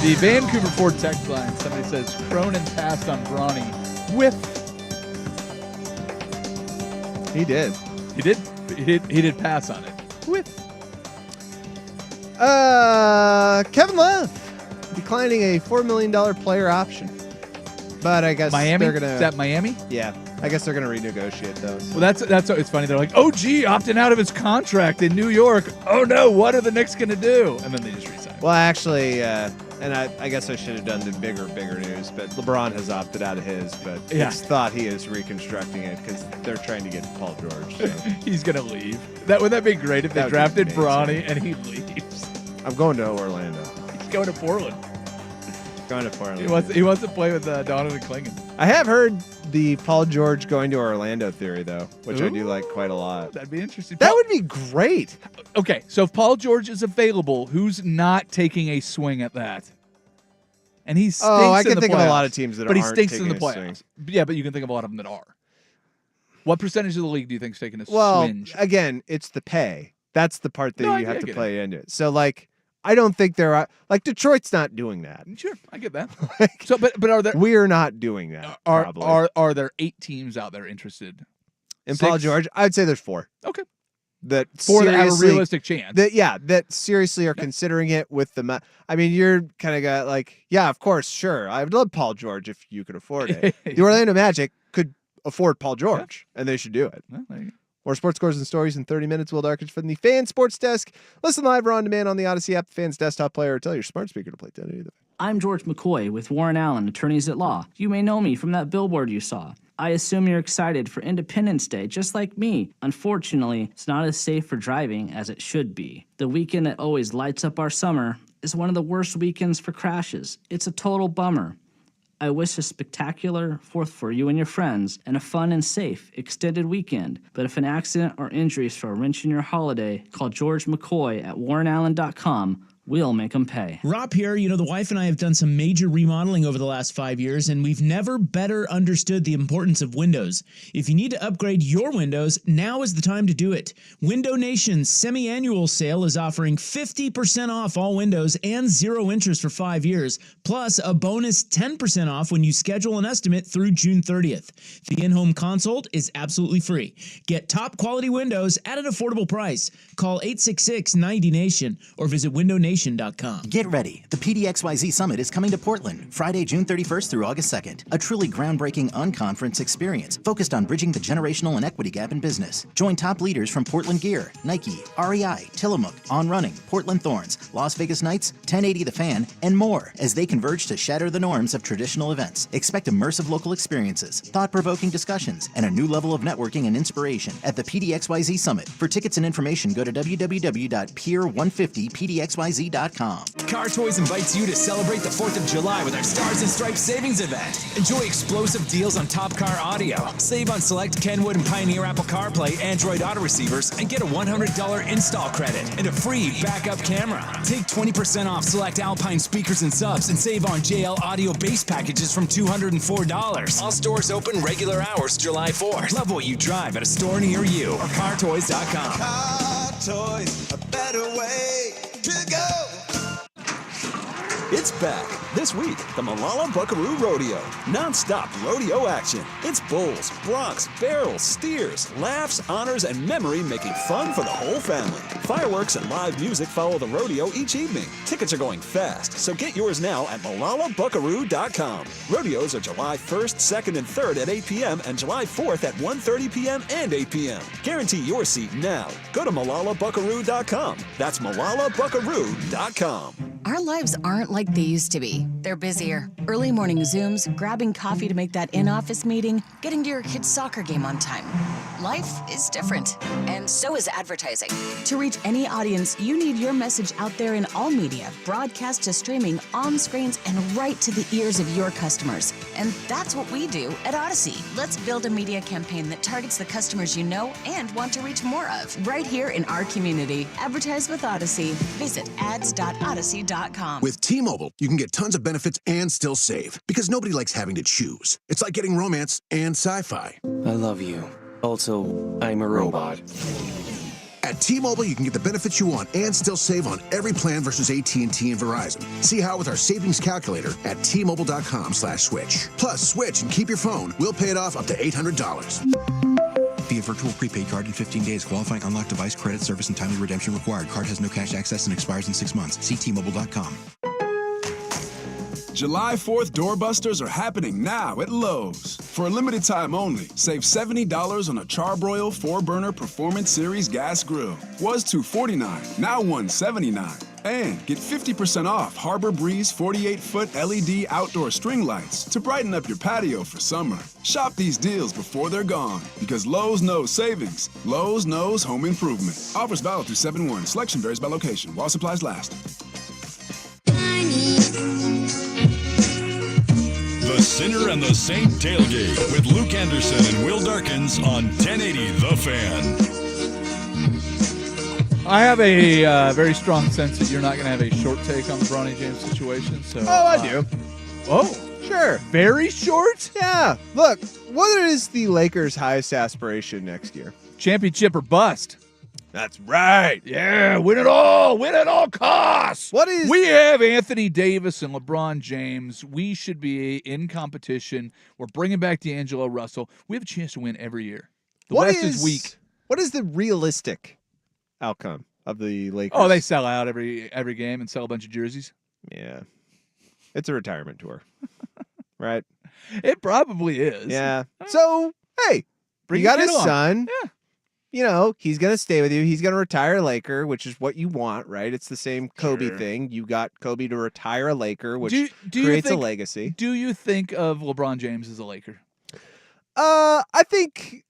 The Vancouver Ford text line, somebody says, Cronin passed on Bronny with... He did. He did pass on it. With... Kevin Love declining a $4 million player option. But I guess Miami? they're gonna. Is that Miami? Yeah, I guess they're gonna renegotiate those. Well, that's it's funny. They're like, OG opting out of his contract in New York. Oh no, what are the Knicks gonna do? And then they just resign. Well, actually, and I guess I should have done the bigger news, but LeBron has opted out of his. But it's thought he is reconstructing it because they're trying to get Paul George. So. He's gonna leave. Would that be great if they drafted Bronny and he leaves? I'm going to Orlando. He's going to Portland. Going to Portland. He wants to play with Donovan Clingan. I have heard the Paul George going to Orlando theory, though, which I do like quite a lot. That'd be interesting. That would be great. Okay, so if Paul George is available, who's not taking a swing at that? And he stinks I can in the think playoffs, of a lot of teams that but he aren't stinks in taking the a playoffs. swing. Yeah, but you can think of a lot of them that are. What percentage of the league do you think is taking a Well, swinge? again, it's the pay. That's the part that you have to get play into it. So, like, I don't think they're like Detroit's not doing that. Sure, I get that. So, but are there? We're not doing that. Are there 8 teams out there interested in Paul George? I'd say there's 4. Okay. That 4 that have a realistic chance. That seriously are considering it with the. I mean, you're kind of got like, yeah, of course, sure. I would love Paul George if you could afford it. The Orlando Magic could afford Paul George, and they should do it. Well, there you go. More sports scores and stories in 30 minutes. Will Darkins from the Fan Sports Desk. Listen live or on demand on the Odyssey app, the Fan's desktop player, or tell your smart speaker to play 1080. I'm George McCoy with Warren Allen, Attorneys at Law. You may know me from that billboard you saw. I assume you're excited for Independence Day, just like me. Unfortunately, it's not as safe for driving as it should be. The weekend that always lights up our summer is one of the worst weekends for crashes. It's a total bummer. I wish a spectacular 4th for you and your friends and a fun and safe extended weekend. But if an accident or injuries throw a wrench in your holiday, call George McCoy at warrenallen.com. We'll make them pay. Rob here. You know, the wife and I have done some major remodeling over the last 5 years, and we've never better understood the importance of windows. If you need to upgrade your windows, now is the time to do it. Window Nation's semi-annual sale is offering 50% off all windows and 0 interest for 5 years, plus a bonus 10% off when you schedule an estimate through June 30th. The in-home consult is absolutely free. Get top quality windows at an affordable price. Call 866-90-NATION or visit windownation.com. Get ready. The PDXYZ Summit is coming to Portland, Friday, June 31st through August 2nd. A truly groundbreaking unconference experience focused on bridging the generational and equity gap in business. Join top leaders from Portland Gear, Nike, REI, Tillamook, On Running, Portland Thorns, Las Vegas Knights, 1080 The Fan, and more as they converge to shatter the norms of traditional events. Expect immersive local experiences, thought-provoking discussions, and a new level of networking and inspiration at the PDXYZ Summit. For tickets and information, go to www.pier150pdxyz.com. ThePDXYZ.com. Car Toys invites you to celebrate the 4th of July with our Stars and Stripes savings event. Enjoy explosive deals on top car audio. Save on select Kenwood and Pioneer Apple CarPlay Android auto receivers and get a $100 install credit and a free backup camera. Take 20% off select Alpine speakers and subs and save on JL audio base packages from $204. All stores open regular hours July 4th. Love what you drive at a store near you or cartoys.com. Car Toys, a better way to go. It's back. This week, the Malala Buckaroo Rodeo. Non-stop rodeo action. It's bulls, broncs, barrels, steers, laughs, honors, and memory making fun for the whole family. Fireworks and live music follow the rodeo each evening. Tickets are going fast, so get yours now at malalabuckaroo.com. Rodeos are July 1st, 2nd, and 3rd at 8 p.m. and July 4th at 1:30 p.m. and 8 p.m. Guarantee your seat now. Go to malalabuckaroo.com. That's malalabuckaroo.com. Our lives aren't like they used to be. They're busier. Early morning Zooms, grabbing coffee to make that in-office meeting, getting to your kid's soccer game on time. Life is different, and so is advertising. To reach any audience, you need your message out there in all media, broadcast to streaming, on screens, and right to the ears of your customers. And that's what we do at Odyssey. Let's build a media campaign that targets the customers you know and want to reach more of, right here in our community. Advertise with Odyssey. Visit ads.odyssey.com. With T-Mobile, you can get tons of benefits and still save, because nobody likes having to choose. It's like getting romance and sci-fi. I love you. Also, I'm a robot. At T-Mobile, you can get the benefits you want and still save on every plan versus AT&T and Verizon. See how with our savings calculator at T-Mobile.com/switch. Plus, switch and keep your phone. We'll pay it off up to $800. Via virtual prepaid card in 15 days. Qualifying unlocked device, credit, service, and timely redemption required. Card has no cash access and expires in 6 months. See T-Mobile.com. July 4th doorbusters are happening now at Lowe's. For a limited time only, save $70 on a Charbroil 4-burner Performance Series gas grill. Was $249, now $179. And get 50% off Harbor Breeze 48-foot LED outdoor string lights to brighten up your patio for summer. Shop these deals before they're gone, because Lowe's knows savings. Lowe's knows home improvement. Offers valid through 7/1. Selection varies by location while supplies last. The Sinner and the Saint Tailgate with Luke Anderson and Will Darkins on 1080 The Fan. I have a very strong sense that you're not going to have a short take on the Bronny James situation. So, I do. Oh, sure. Very short? Yeah. Look, what is the Lakers' highest aspiration next year? Championship or bust. That's right. Yeah, win it all. Win at all costs. What is... We have Anthony Davis and LeBron James. We should be in competition. We're bringing back D'Angelo Russell. We have a chance to win every year. The West is weak. What is the realistic outcome of the Lakers? Oh, they sell out every game and sell a bunch of jerseys. Yeah. It's a retirement tour. Right? It probably is. Yeah. So, hey, Bring you got your his kid on. son. Yeah. You know, he's going to stay with you. He's going to retire a Laker, which is what you want, right? It's the same Kobe thing. You got Kobe to retire a Laker, which creates a legacy. Do you think of LeBron James as a Laker? I think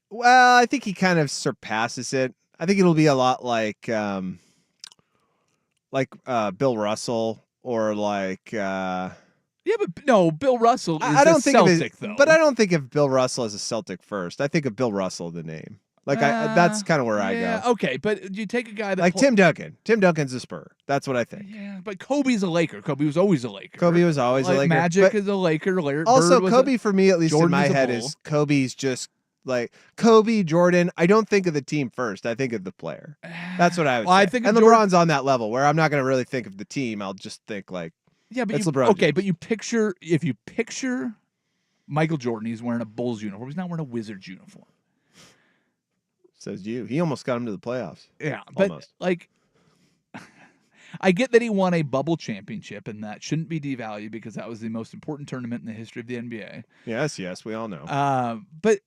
he kind of surpasses it. I think it'll be a lot like Bill Russell or like Yeah, but no, Bill Russell is I don't a think Celtic, of it, though. But I don't think of Bill Russell as a Celtic first. I think of Bill Russell, the name. Like that's kind of where I go. Okay, but you take a guy that Like Tim Duncan. Tim Duncan's a Spur. That's what I think. Yeah, but Kobe's a Laker. Kobe was always a Laker. Kobe was always a Laker. Magic but is a Laker. Also, Bird was Kobe for me, at least Jordan in my is a head, Bull. is Kobe's just like Kobe, Jordan. I don't think of the team first. I think of the player. That's what I would say. I think of and Jordan- LeBron's on that level where I'm not going to really think of the team. I'll just think like, Yeah, but it's you, LeBron. okay, James. but if you picture Michael Jordan, he's wearing a Bulls uniform. He's not wearing a Wizards uniform. Says you. He almost got him to the playoffs. Yeah, but Almost. like, I get that he won a bubble championship, and that shouldn't be devalued because that was the most important tournament in the history of the NBA. Yes, we all know. But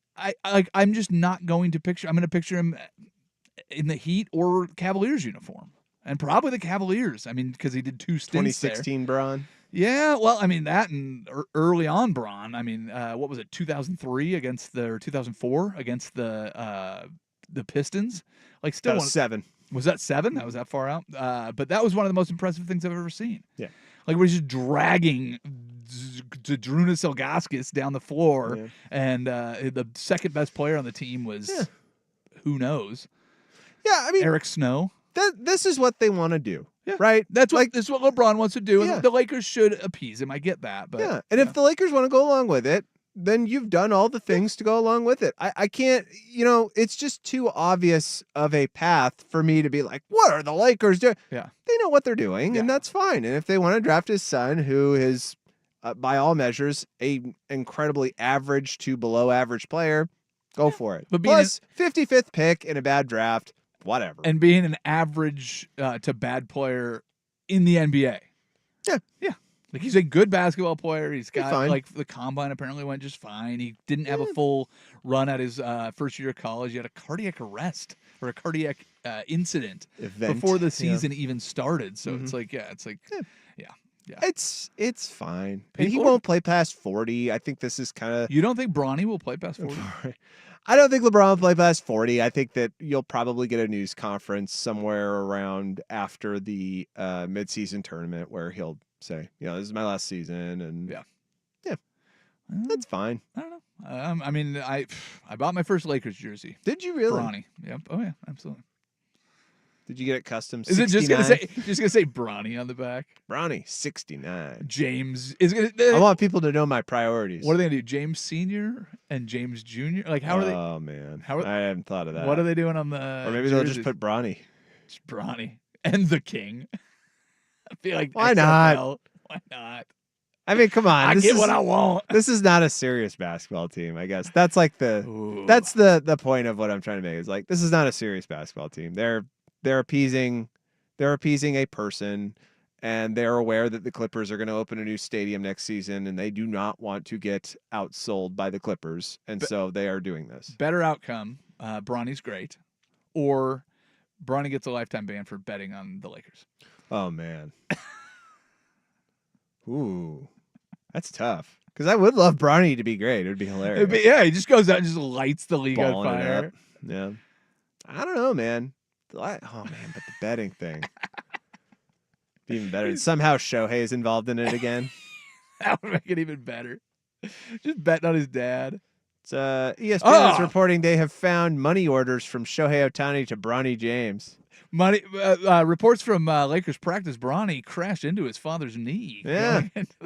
I'm just not going to picture. I'm going to picture him in the Heat or Cavaliers uniform, and probably the Cavaliers. I mean, because he did two stints 2016 Bron. Yeah, well, I mean that, and early on, Bron. I mean, what was it? 2003 against or 2004 against the Pistons. Like still That was one, 7. Was that 7? That was that far out. But that was one of the most impressive things I've ever seen. Yeah. Like we're just dragging Zdrunas Ilgauskas down the floor, and the second best player on the team was who knows? Yeah, I mean Eric Snow. This is what they want to do, right? That's what this is what LeBron wants to do, and Yeah. the Lakers should appease him. I get that, but yeah, and if the Lakers want to go along with it, then you've done all the things to go along with it. I can't, it's just too obvious of a path for me to be like, what are the Lakers doing? Yeah. They know what they're doing, and that's fine. And if they want to draft his son, who is, by all measures, a incredibly average to below average player, go for it. But being Plus, 55th pick in a bad draft, whatever. and being an average to bad player in the NBA. Yeah. Like he's a good basketball player. He's got fine. like the combine apparently went just fine. He didn't have a full run at his first year of college. He had a cardiac arrest or a cardiac incident Event, before the yeah. season even started. So it's like, yeah. It's fine. And he People- won't play past 40. I think this is kind of. You don't think Bronny will play past 40? I don't think LeBron will play past 40. I think that you'll probably get a news conference somewhere around after the midseason tournament where he'll say, this is my last season, and that's fine. I don't know. I mean, I bought my first Lakers jersey. Did you really? Bronny. Yep. Oh yeah, absolutely. Did you get it custom? Is it 69? just gonna say Bronny on the back? Bronny 69? James is gonna. I want people to know my priorities. What are they gonna do? James Senior and James Junior? Like how are they? Oh man, How are- I haven't thought of that. What are they doing on the? Or maybe they'll just jerseys? put Bronny. Just Bronny and the King. I feel like Why not? XFL. Why not? I mean, come on. I this get is- what I want. This is not a serious basketball team, I guess. That's like that's the point of what I'm trying to make. Is like this is not a serious basketball team. They're appeasing a person, and they're aware that the Clippers are going to open a new stadium next season, and they do not want to get outsold by the Clippers, and so they are doing this. Better outcome. Bronny's great, or Bronny gets a lifetime ban for betting on the Lakers. Oh man. Ooh, that's tough. Because I would love Bronny to be great. It would be hilarious. Yeah, he just goes out and just lights the league on Balling it fire. up. Yeah. I don't know, man. Oh man, but the betting thing. Be even better. Somehow Shohei's involved in it again. That would make it even better. Just betting on his dad. It's ESPN is Oh! reporting they have found money orders from Shohei Ohtani to Bronny James. Money reports from Lakers practice. Bronny crashed into his father's knee. Yeah. going into-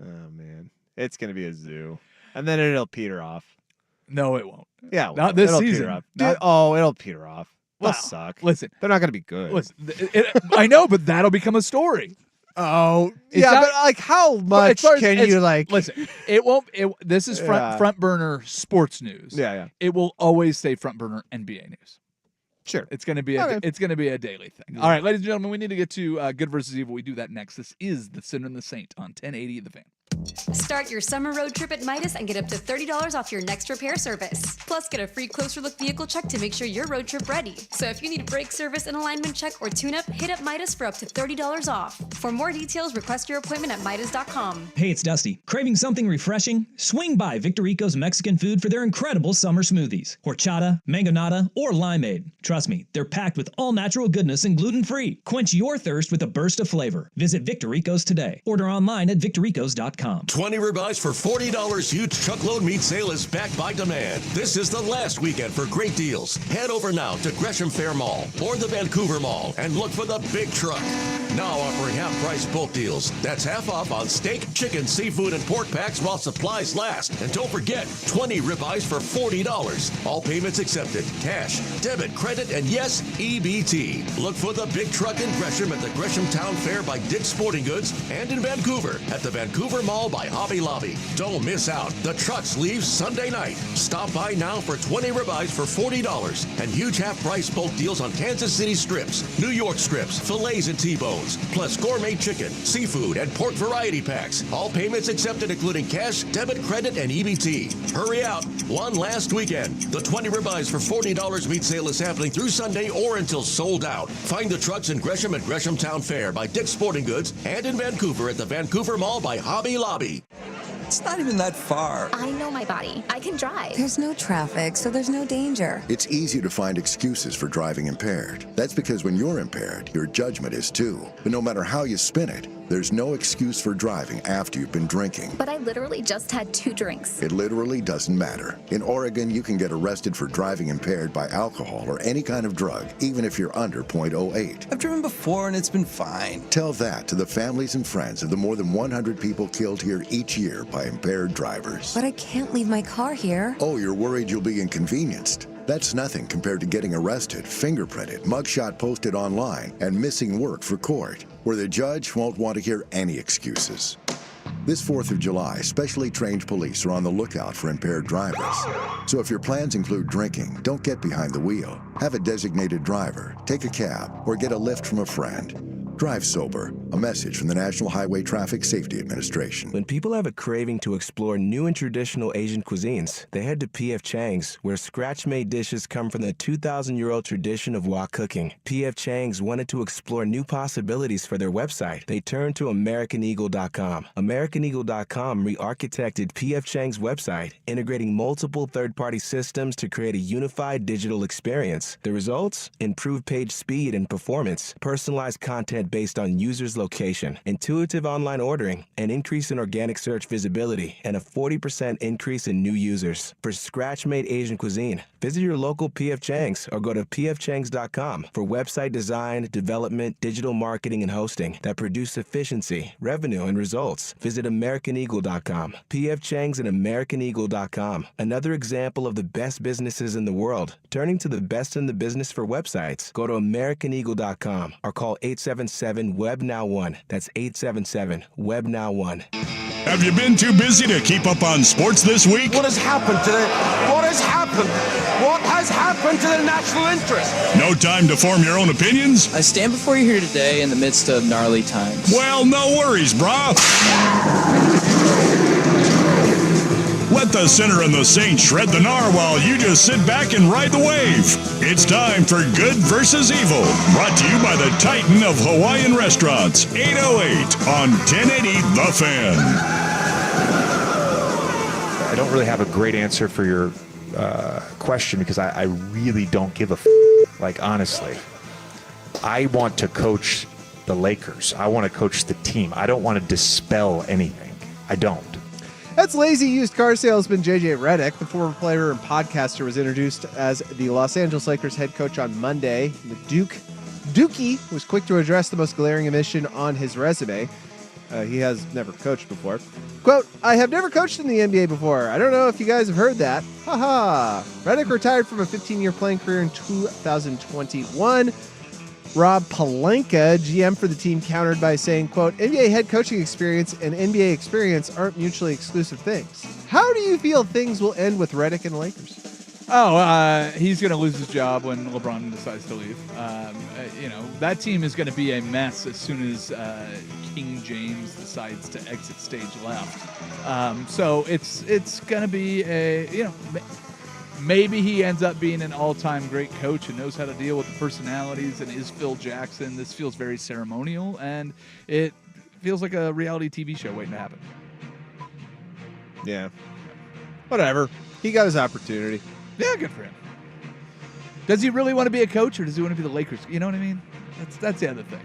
Oh man, it's gonna be a zoo, and then it'll peter off. No, it won't. Yeah, it Not will. this It'll season. Peter off. Not- It'll peter off. They'll Wow. suck. Listen, they're not gonna be good. listen. I know, but that'll become a story. Oh, It's yeah, not- but like, how much as far as- can as- you like? Listen, it won't. This is Yeah. front burner sports news. Yeah. It will always say front burner NBA news. Sure. It's going to be Okay. it's going to be a daily thing. All right, ladies and gentlemen, we need to get to Good versus Evil. We do that next. This is The Sinner and the Saint on 1080 The Fan. Start your summer road trip at Midas and get up to $30 off your next repair service. Plus, get a free closer look vehicle check to make sure your road trip ready. So if you need a brake service and alignment check or tune-up, hit up Midas for up to $30 off. For more details, request your appointment at Midas.com. Hey, it's Dusty. Craving something refreshing? Swing by Victor Rico's Mexican food for their incredible summer smoothies. Horchata, mangonada, or limeade. Trust me, they're packed with all-natural goodness and gluten-free. Quench your thirst with a burst of flavor. Visit Victor Rico's today. Order online at victorricos.com. 20 ribeyes for $40 huge truckload meat sale is back by demand. This is the last weekend for great deals. Head over now to Gresham Fair Mall or the Vancouver Mall and look for the big truck. Now offering half-price bulk deals. That's half off on steak, chicken, seafood, and pork packs while supplies last. And don't forget, 20 ribeyes for $40. All payments accepted. Cash, debit, credit, and yes, EBT. Look for the big truck in Gresham at the Gresham Town Fair by Dick's Sporting Goods and in Vancouver at the Vancouver Mall by Hobby Lobby. Don't miss out. The trucks leave Sunday night. Stop by now for 20 ribeyes for $40 and huge half-price bulk deals on Kansas City strips, New York strips, fillets and T-bones, plus gourmet chicken, seafood, and pork variety packs. All payments accepted including cash, debit, credit, and EBT. Hurry out. One last weekend. The 20 ribeyes for $40 meat sale is happening through Sunday or until sold out. Find the trucks in Gresham at Gresham Town Fair by Dick's Sporting Goods and in Vancouver at the Vancouver Mall by Hobby Lobby. It's not even that far. I know my body. I can drive. There's no traffic, so there's no danger. It's easy to find excuses for driving impaired. That's because when you're impaired, your judgment is too. But no matter how you spin it, there's no excuse for driving after you've been drinking. But I literally just had 2 drinks. It literally doesn't matter. In Oregon, you can get arrested for driving impaired by alcohol or any kind of drug, even if you're under .08. I've driven before and it's been fine. Tell that to the families and friends of the more than 100 people killed here each year by impaired drivers. But I can't leave my car here. Oh, you're worried you'll be inconvenienced? That's nothing compared to getting arrested, fingerprinted, mugshot posted online, and missing work for court, where the judge won't want to hear any excuses. This 4th of July, specially trained police are on the lookout for impaired drivers. So if your plans include drinking, don't get behind the wheel. Have a designated driver, take a cab, or get a lift from a friend. Drive sober. A message from the National Highway Traffic Safety Administration. When people have a craving to explore new and traditional Asian cuisines, they head to P.F. Chang's, where scratch-made dishes come from the 2,000-year-old tradition of wok cooking. P.F. Chang's wanted to explore new possibilities for their website. They turned to AmericanEagle.com. AmericanEagle.com re-architected P.F. Chang's website, integrating multiple third-party systems to create a unified digital experience. The results? Improved page speed and performance, personalized content based on users' location, intuitive online ordering, an increase in organic search visibility, and a 40% increase in new users. For scratch-made Asian cuisine, visit your local P.F. Chang's or go to pfchangs.com for website design, development, digital marketing, and hosting that produce efficiency, revenue, and results. Visit AmericanEagle.com. P.F. Chang's and AmericanEagle.com. Another example of the best businesses in the world, turning to the best in the business for websites. Go to AmericanEagle.com or call 877-WEB-NOW1. That's 877-WEB-NOW1. Have you been too busy to keep up on sports this week? What has happened to the... What has happened? What has happened to the national interest? No time to form your own opinions? I stand before you here today in the midst of gnarly times. Well, no worries, brah. Let the sinner and the saint shred the gnar while you just sit back and ride the wave. It's time for Good versus Evil, brought to you by the Titan of Hawaiian Restaurants, 808 on 1080 The Fan. I don't really have a great answer for your question because I really don't give a like, honestly. I want to coach the Lakers. I want to coach the team. I don't want to dispel anything. I don't. That's lazy used car salesman J.J. Redick. The former player and podcaster was introduced as the Los Angeles Lakers head coach on Monday. The Dookie was quick to address the most glaring omission on his resume. He has never coached before. Quote, I have never coached in the NBA before. I don't know if you guys have heard that. Haha. Redick retired from a 15-year playing career in 2021. Rob Pelinka, GM for the team, countered by saying, quote, NBA head coaching experience and NBA experience aren't mutually exclusive things. How do you feel things will end with Redick and the Lakers? He's going to lose his job when LeBron decides to leave. That team is going to be a mess as soon as King James decides to exit stage left. So it's going to be maybe he ends up being an all-time great coach and knows how to deal with the personalities and is Phil Jackson. This feels very ceremonial, and it feels like a reality TV show waiting to happen. Yeah. Whatever. He got his opportunity. Yeah, good for him. Does he really want to be a coach, or does he want to be the Lakers? You know what I mean? That's the other thing.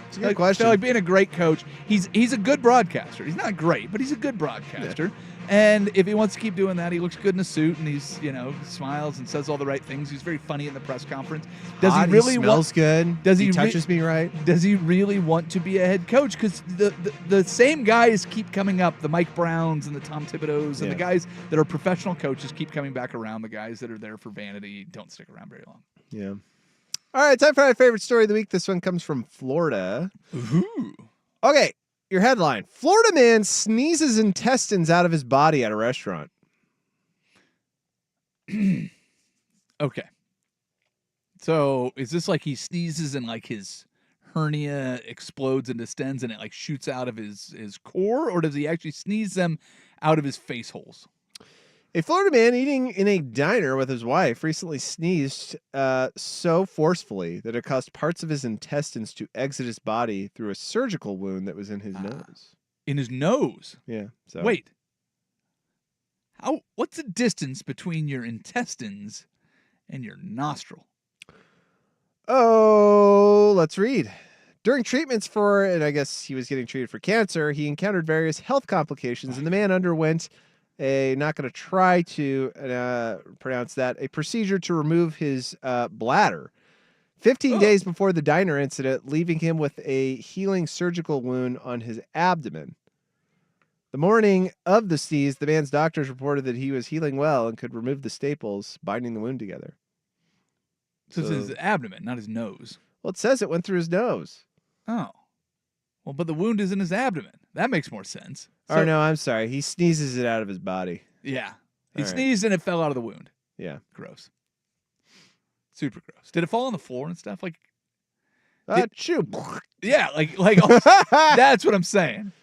It's a good question. Like being a great coach, he's a good broadcaster. He's not great, but he's a good broadcaster. Yeah. And if he wants to keep doing that, he looks good in a suit, and he's smiles and says all the right things. He's very funny in the press conference. Does he really smells good? Does he touches me right? Does he really want to be a head coach? Because the same guys keep coming up, the Mike Browns and the Tom Thibodeaus, and the guys that are professional coaches keep coming back around. The guys that are there for vanity don't stick around very long. Yeah. All right, time for my favorite story of the week. This one comes from Florida. Ooh. Okay. Your headline, Florida man sneezes intestines out of his body at a restaurant. Okay. So is this like he sneezes and like his hernia explodes and distends and it like shoots out of his core, or does he actually sneeze them out of his face holes? A Florida man eating in a diner with his wife recently sneezed so forcefully that it caused parts of his intestines to exit his body through a surgical wound that was in his nose. In his nose? Yeah. So. Wait, What's the distance between your intestines and your nostril? Oh, let's read. During treatments for, and I guess he was getting treated for cancer, he encountered various health complications, and the man underwent not going to try to pronounce that, a procedure to remove his bladder. 15 days before the diner incident, leaving him with a healing surgical wound on his abdomen. The morning of the sneeze, the man's doctors reported that he was healing well and could remove the staples binding the wound together. So it's his abdomen, not his nose. Well, it says it went through his nose. Oh. Well, but the wound is in his abdomen. That makes more sense. Or no, I'm sorry. He sneezes it out of his body. Yeah. He All right. sneezed and it fell out of the wound. Yeah. Gross. Super gross. Did it fall on the floor and stuff? Like, chew. Yeah, like that's what I'm saying.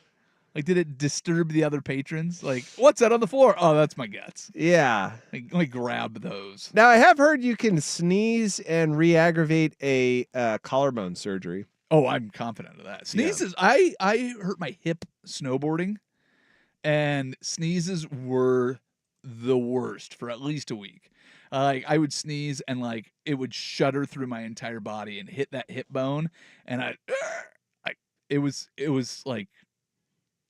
Like, did it disturb the other patrons? Like, what's that on the floor? Oh, that's my guts. Yeah. Like, let me grab those. Now, I have heard you can sneeze and re-aggravate a collarbone surgery. Oh, I'm confident of that. Sneezes. I hurt my hip snowboarding, and sneezes were the worst for at least a week. Like, I would sneeze and like it would shudder through my entire body and hit that hip bone, and it was like,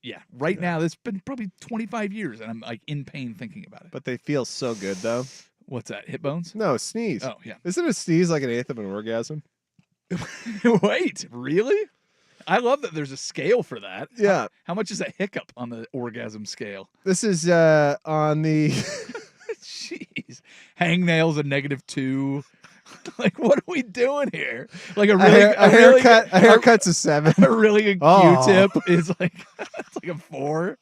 yeah. Right now, it's been probably 25 years, and I'm like in pain thinking about it. But they feel so good, though. What's that? Hip bones? No, sneeze. Oh, yeah. Isn't a sneeze like an eighth of an orgasm? Wait, really? I love that there's a scale for that. Yeah. How much is a hiccup on the orgasm scale? This is on the... Jeez. Hangnail's a -2. Like, what are we doing here? Like a haircut's a 7. A really good Q-tip is like it's like a 4.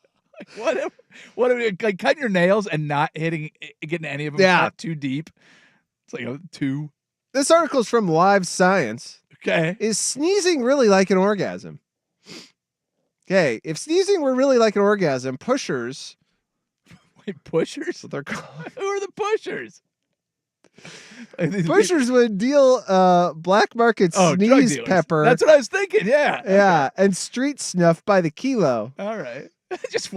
Like, what are we like cutting your nails and not getting any of them cut too deep? It's like a 2. This article's from Live Science. Okay. Is sneezing really like an orgasm? Okay, if sneezing were really like an orgasm, pushers. Wait, pushers? What they're called. Who are the pushers? Pushers would deal black market drug sneeze dealers. pepper. That's what I was thinking. Yeah. Yeah, and street snuff by the kilo. All right. Just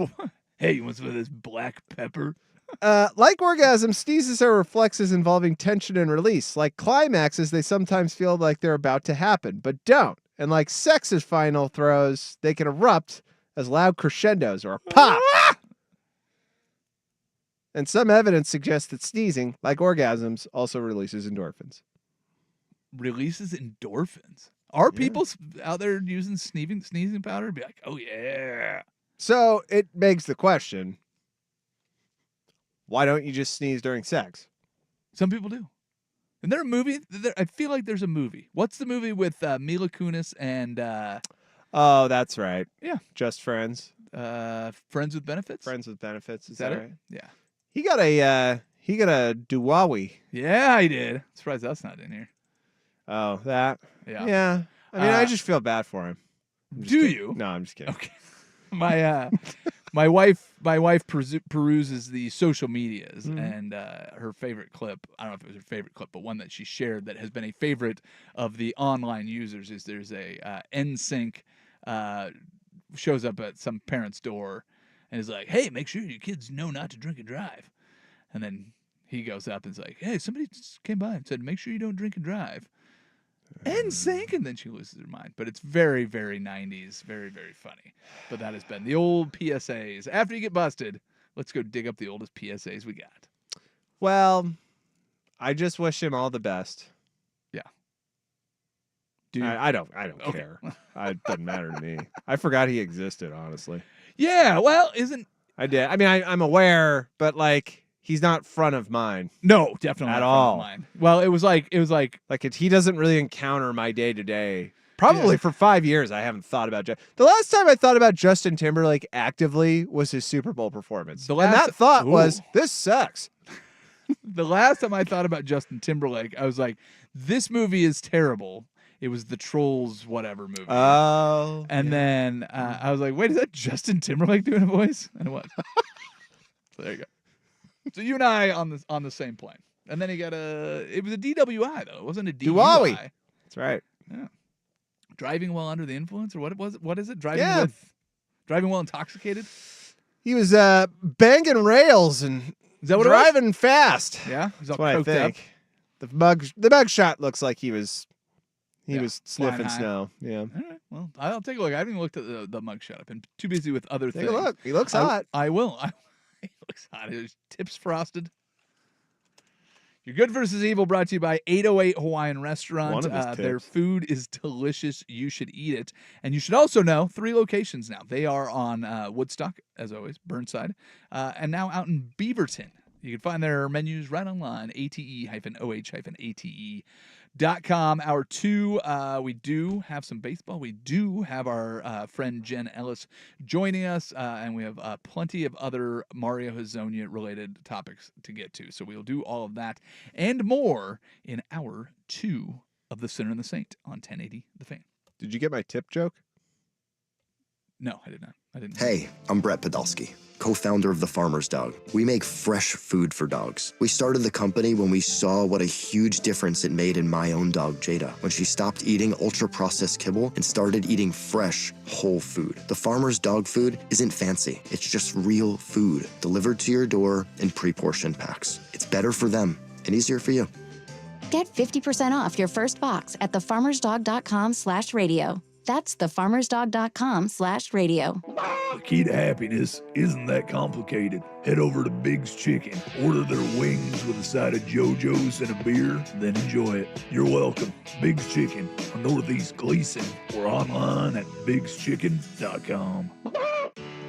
hey, you want some of this black pepper? Like orgasm, sneezes are reflexes involving tension and release. Like climaxes, they sometimes feel like they're about to happen, but don't. And like sex's final throws, they can erupt as loud crescendos or a pop. And some evidence suggests that sneezing, like orgasms, also releases endorphins. Releases endorphins. Are people out there using sneezing powder? Be like, oh yeah. So it begs the question: why don't you just sneeze during sex? Some people do. Isn't there a movie? I feel like there's a movie. What's the movie with Mila Kunis and? Oh, that's right. Yeah. Just Friends. Friends with Benefits. Friends with Benefits. Is that it? right? Yeah. He got a Duwawi. Yeah, I did. Surprised that's not in here. Oh, that. Yeah. Yeah. I mean, I just feel bad for him. Do you? No, I'm just kidding. Okay. My wife peruses the social medias, and her favorite clip, I don't know if it was her favorite clip, but one that she shared that has been a favorite of the online users is there's a NSYNC shows up at some parent's door and is like, hey, make sure your kids know not to drink and drive. And then he goes up and is like, hey, somebody just came by and said, make sure you don't drink and drive. NSYNC, and then she loses her mind. But it's very, very 90s, very, very funny. But that has been the old PSAs. After you get busted, let's go dig up the oldest PSAs we got. Well, I just wish him all the best. Yeah. I don't care. It doesn't matter to me. I forgot he existed, honestly. Yeah, well, I did. I mean, I'm aware, but like he's not front of mind. No, definitely at not all. front of mind. Well, it was like he doesn't really encounter my day to day. Probably for 5 years, I haven't thought about the last time I thought about Justin Timberlake actively was his Super Bowl performance. And that thought was, this sucks. The last time I thought about Justin Timberlake, I was like, this movie is terrible. It was the Trolls whatever movie. Oh. And then I was like, wait, is that Justin Timberlake doing a voice? And it was. So there you go. So you and I on the same plane. And then it was a DWI though. It wasn't a DUI. Duwawi. That's right. Yeah. Driving while under the influence, or what was it? What is it? Driving while intoxicated? He was banging rails and Is that what it was? driving fast. Yeah, he's all That's what I coked up. think. The mug shot looks like he was sniffing flying high. snow. Yeah. All right. Well, I'll take a look. I haven't even looked at the mugshot. I've been too busy with other Take things. a look. He looks hot. I will. He looks hot. His tips frosted. Your Good versus Evil brought to you by 808 Hawaiian Restaurant. One of his Their tips. food is delicious. You should eat it. And you should also know 3 locations now. They are on Woodstock, as always, Burnside, and now out in Beaverton. You can find their menus right online, ate-oh-ate.com. Hour 2, we do have some baseball. We do have our friend Jen Ellis joining us, and we have plenty of other Mario Hezonja related topics to get to. So we'll do all of that and more in Hour 2 of The Sinner and the Saint on 1080 The Fan. Did you get my tip joke? No, I did not. I didn't. Hey, I'm Brett Podolsky, co-founder of The Farmer's Dog. We make fresh food for dogs. We started the company when we saw what a huge difference it made in my own dog, Jada, when she stopped eating ultra-processed kibble and started eating fresh, whole food. The Farmer's Dog food isn't fancy. It's just real food delivered to your door in pre-portioned packs. It's better for them and easier for you. Get 50% off your first box at thefarmersdog.com/radio. That's thefarmersdog.com/radio. The key to happiness isn't that complicated. Head over to Big's Chicken, order their wings with a side of JoJo's and a beer, then enjoy it. You're welcome. Big's Chicken on Northeast Gleason or online at bigschicken.com.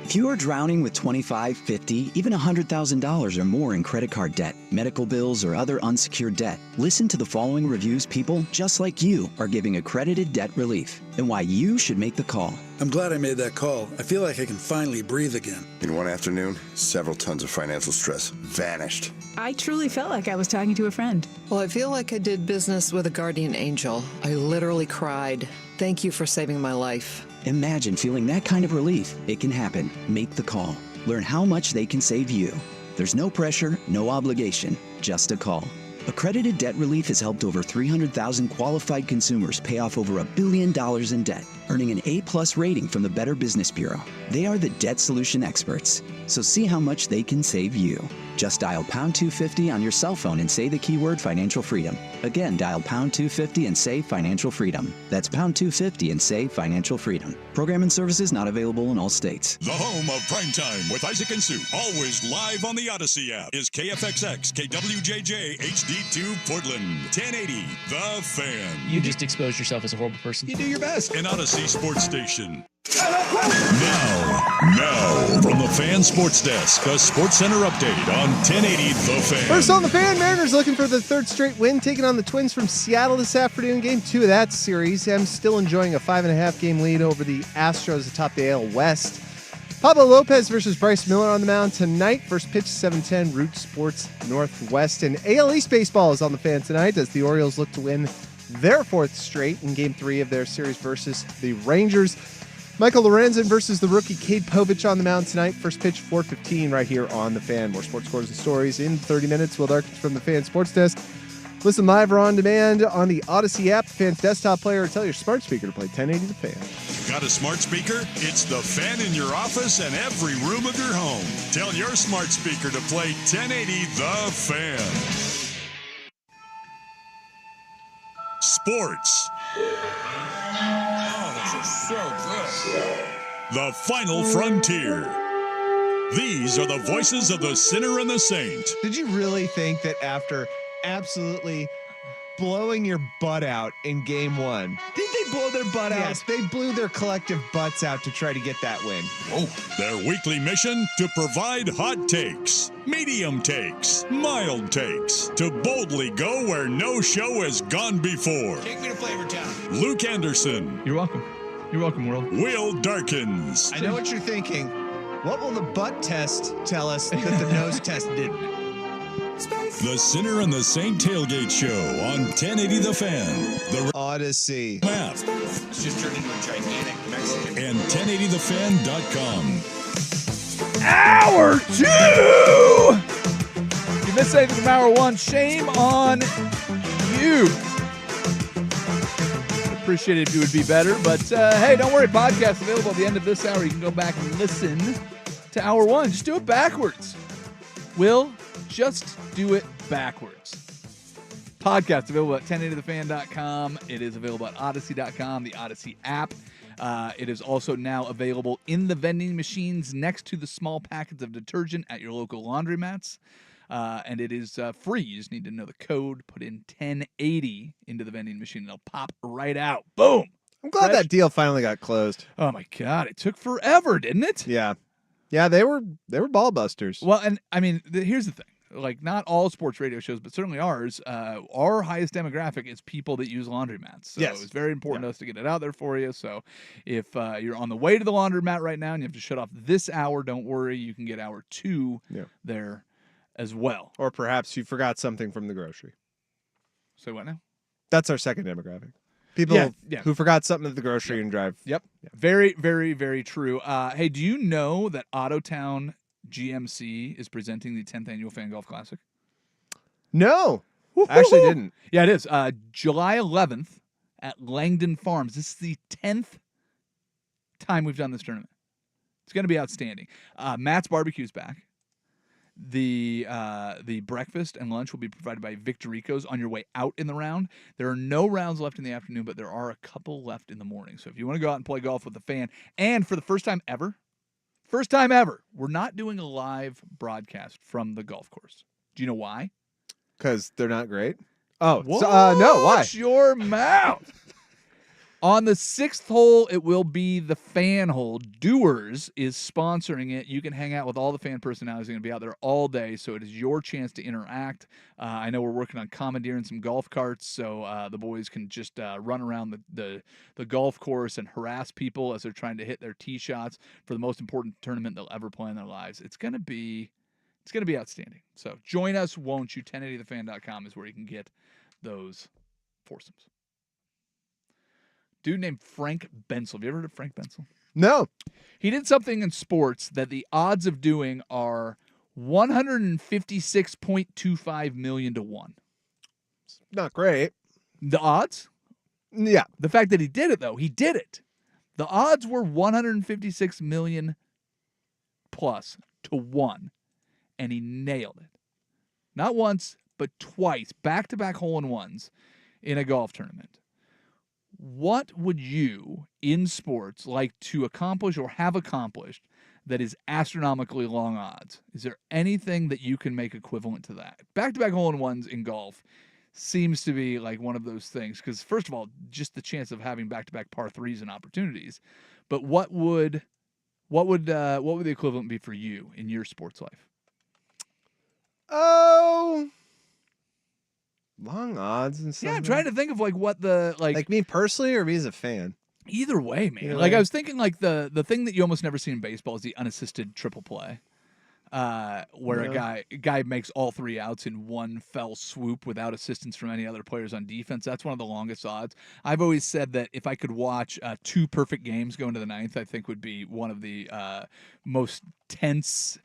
If you are drowning with $25, $50, even $100,000 or more in credit card debt, medical bills, or other unsecured debt, listen to the following reviews people just like you are giving accredited debt relief and why you should make the call. I'm glad I made that call. I feel like I can finally breathe again. In one afternoon, several tons of financial stress vanished. I truly felt like I was talking to a friend. Well, I feel like I did business with a guardian angel. I literally cried. Thank you for saving my life. Imagine feeling that kind of relief. It can happen. Make the call. Learn how much they can save you. There's no pressure, no obligation, just a call. Accredited Debt Relief has helped over 300,000 qualified consumers pay off over $1 billion in debt, earning an A+ rating from the Better Business Bureau. They are the debt solution experts, so see how much they can save you. Just dial pound 250 on your cell phone and say the keyword financial freedom. Again, dial pound 250 and say financial freedom. That's pound 250 and say financial freedom. Program and services not available in all states. The home of Primetime with Isaac and Sue, always live on the Odyssey app, is KFXX, KWJJ, HD2 Portland, 1080, The Fan. You just exposed yourself as a horrible person. You do your best. An Odyssey sports station. Now, from the Fan Sports Desk, a Sports Center update on 1080 The Fan. First on the Fan, Mariners looking for the third straight win, taking on the Twins from Seattle this afternoon. Game 2 of that series. I'm still enjoying a 5.5 game lead over the Astros atop the AL West. Pablo Lopez versus Bryce Miller on the mound tonight. First pitch 7:10, Root Sports Northwest. And AL East baseball is on the Fan tonight as the Orioles look to win their 4th straight in Game 3 of their series versus the Rangers. Michael Lorenzen versus the rookie Cade Povich on the mound tonight. First pitch 4:15 right here on the Fan. More sports scores and stories in 30 minutes. Will Darkins from the Fan Sports Desk. Listen live or on demand on the Odyssey app, the Fan's desktop player, or tell your smart speaker to play 1080 The Fan. Got a smart speaker? It's The Fan in your office and every room of your home. Tell your smart speaker to play 1080 The Fan. Sports. Oh, this is so good. The Final Frontier. These are the voices of the sinner and the saint. Did you really think that after absolutely blowing your butt out in Game 1, did they blow their butt out? Yes, they blew their collective butts out to try to get that win. Their weekly mission to provide hot takes, medium takes, mild takes, to boldly go where no show has gone before. Take me to Flavor Town. Luke Anderson. You're welcome. You're welcome, world. Will Darkins. I know what you're thinking. What will the butt test tell us that the nose test didn't? The Sinner and the Saint Tailgate Show on 1080 The Fan. The Odyssey map. It's just turned into a gigantic Mexican. And 1080thefan.com. Hour 2! If you missed anything from Hour 1, shame on you. I'd appreciate it if you would be better. But hey, don't worry. Podcast available at the end of this hour. You can go back and listen to hour one. Just do it backwards. Will, just do it backwards. Podcast available at 1080thefan.com. It is available at odyssey.com, the Odyssey app. It is also now available in the vending machines next to the small packets of detergent at your local laundromats. And it is free. You just need to know the code. Put in 1080 into the vending machine, and it'll pop right out. Boom. I'm glad that deal finally got closed. Oh, my God. It took forever, didn't it? Yeah. Yeah, they were ball busters. Well, and I mean, here's the thing. Like, not all sports radio shows, but certainly ours, our highest demographic is people that use laundromats. So Yes. it's very important to us to get it out there for you. So if you're on the way to the laundromat right now and you have to shut off this hour, don't worry. You can get hour 2 there as well. Or perhaps you forgot something from the grocery. Say what now? That's our second demographic. People Yeah. who forgot something at the grocery and drive. Yep. Very, very, very true. Hey, do you know that Ottotown GMC is presenting the 10th annual Fan Golf Classic? No. I actually didn't. Yeah, it is. July 11th at Langdon Farms. This is the 10th time we've done this tournament. It's going to be outstanding. Matt's Barbecue's back. The breakfast and lunch will be provided by Victoricos on your way out in the round. There are no rounds left in the afternoon, but there are a couple left in the morning. So if you want to go out and play golf with the fan, and for the first time ever, we're not doing a live broadcast from the golf course. Do you know why? Because they're not great. Oh, Watch no, why? your mouth. On the 6th hole, it will be the fan hole. Doers is sponsoring it. You can hang out with all the fan personalities. They're going to be out there all day, so it is your chance to interact. I know we're working on commandeering some golf carts, so the boys can just run around the golf course and harass people as they're trying to hit their tee shots for the most important tournament they'll ever play in their lives. It's going to be outstanding. So join us, won't you? 1080thefan.com is where you can get those foursomes. Dude named Frank Bensel. Have you ever heard of Frank Bensel? No. He did something in sports that the odds of doing are 156.25 million to 1. Not great. The odds? Yeah. The fact that he did it, though, he did it. The odds were 156 million plus to 1, and he nailed it. Not once, but twice, back-to-back hole-in-ones in a golf tournament. What would you, in sports, like to accomplish or have accomplished that is astronomically long odds? Is there anything that you can make equivalent to that? Back-to-back hole-in-ones in golf seems to be like one of those things because, first of all, just the chance of having back-to-back par threes and opportunities. But what would the equivalent be for you in your sports life? Oh, long odds and stuff. Yeah, I'm trying to think of like what the like me personally or me as a fan. Either way, man. Either like way. I was thinking, like the thing that you almost never see in baseball is the unassisted triple play, where a guy makes all 3 outs in one fell swoop without assistance from any other players on defense. That's one of the longest odds. I've always said that if I could watch 2 perfect games go into the 9th, I think would be one of the most tense,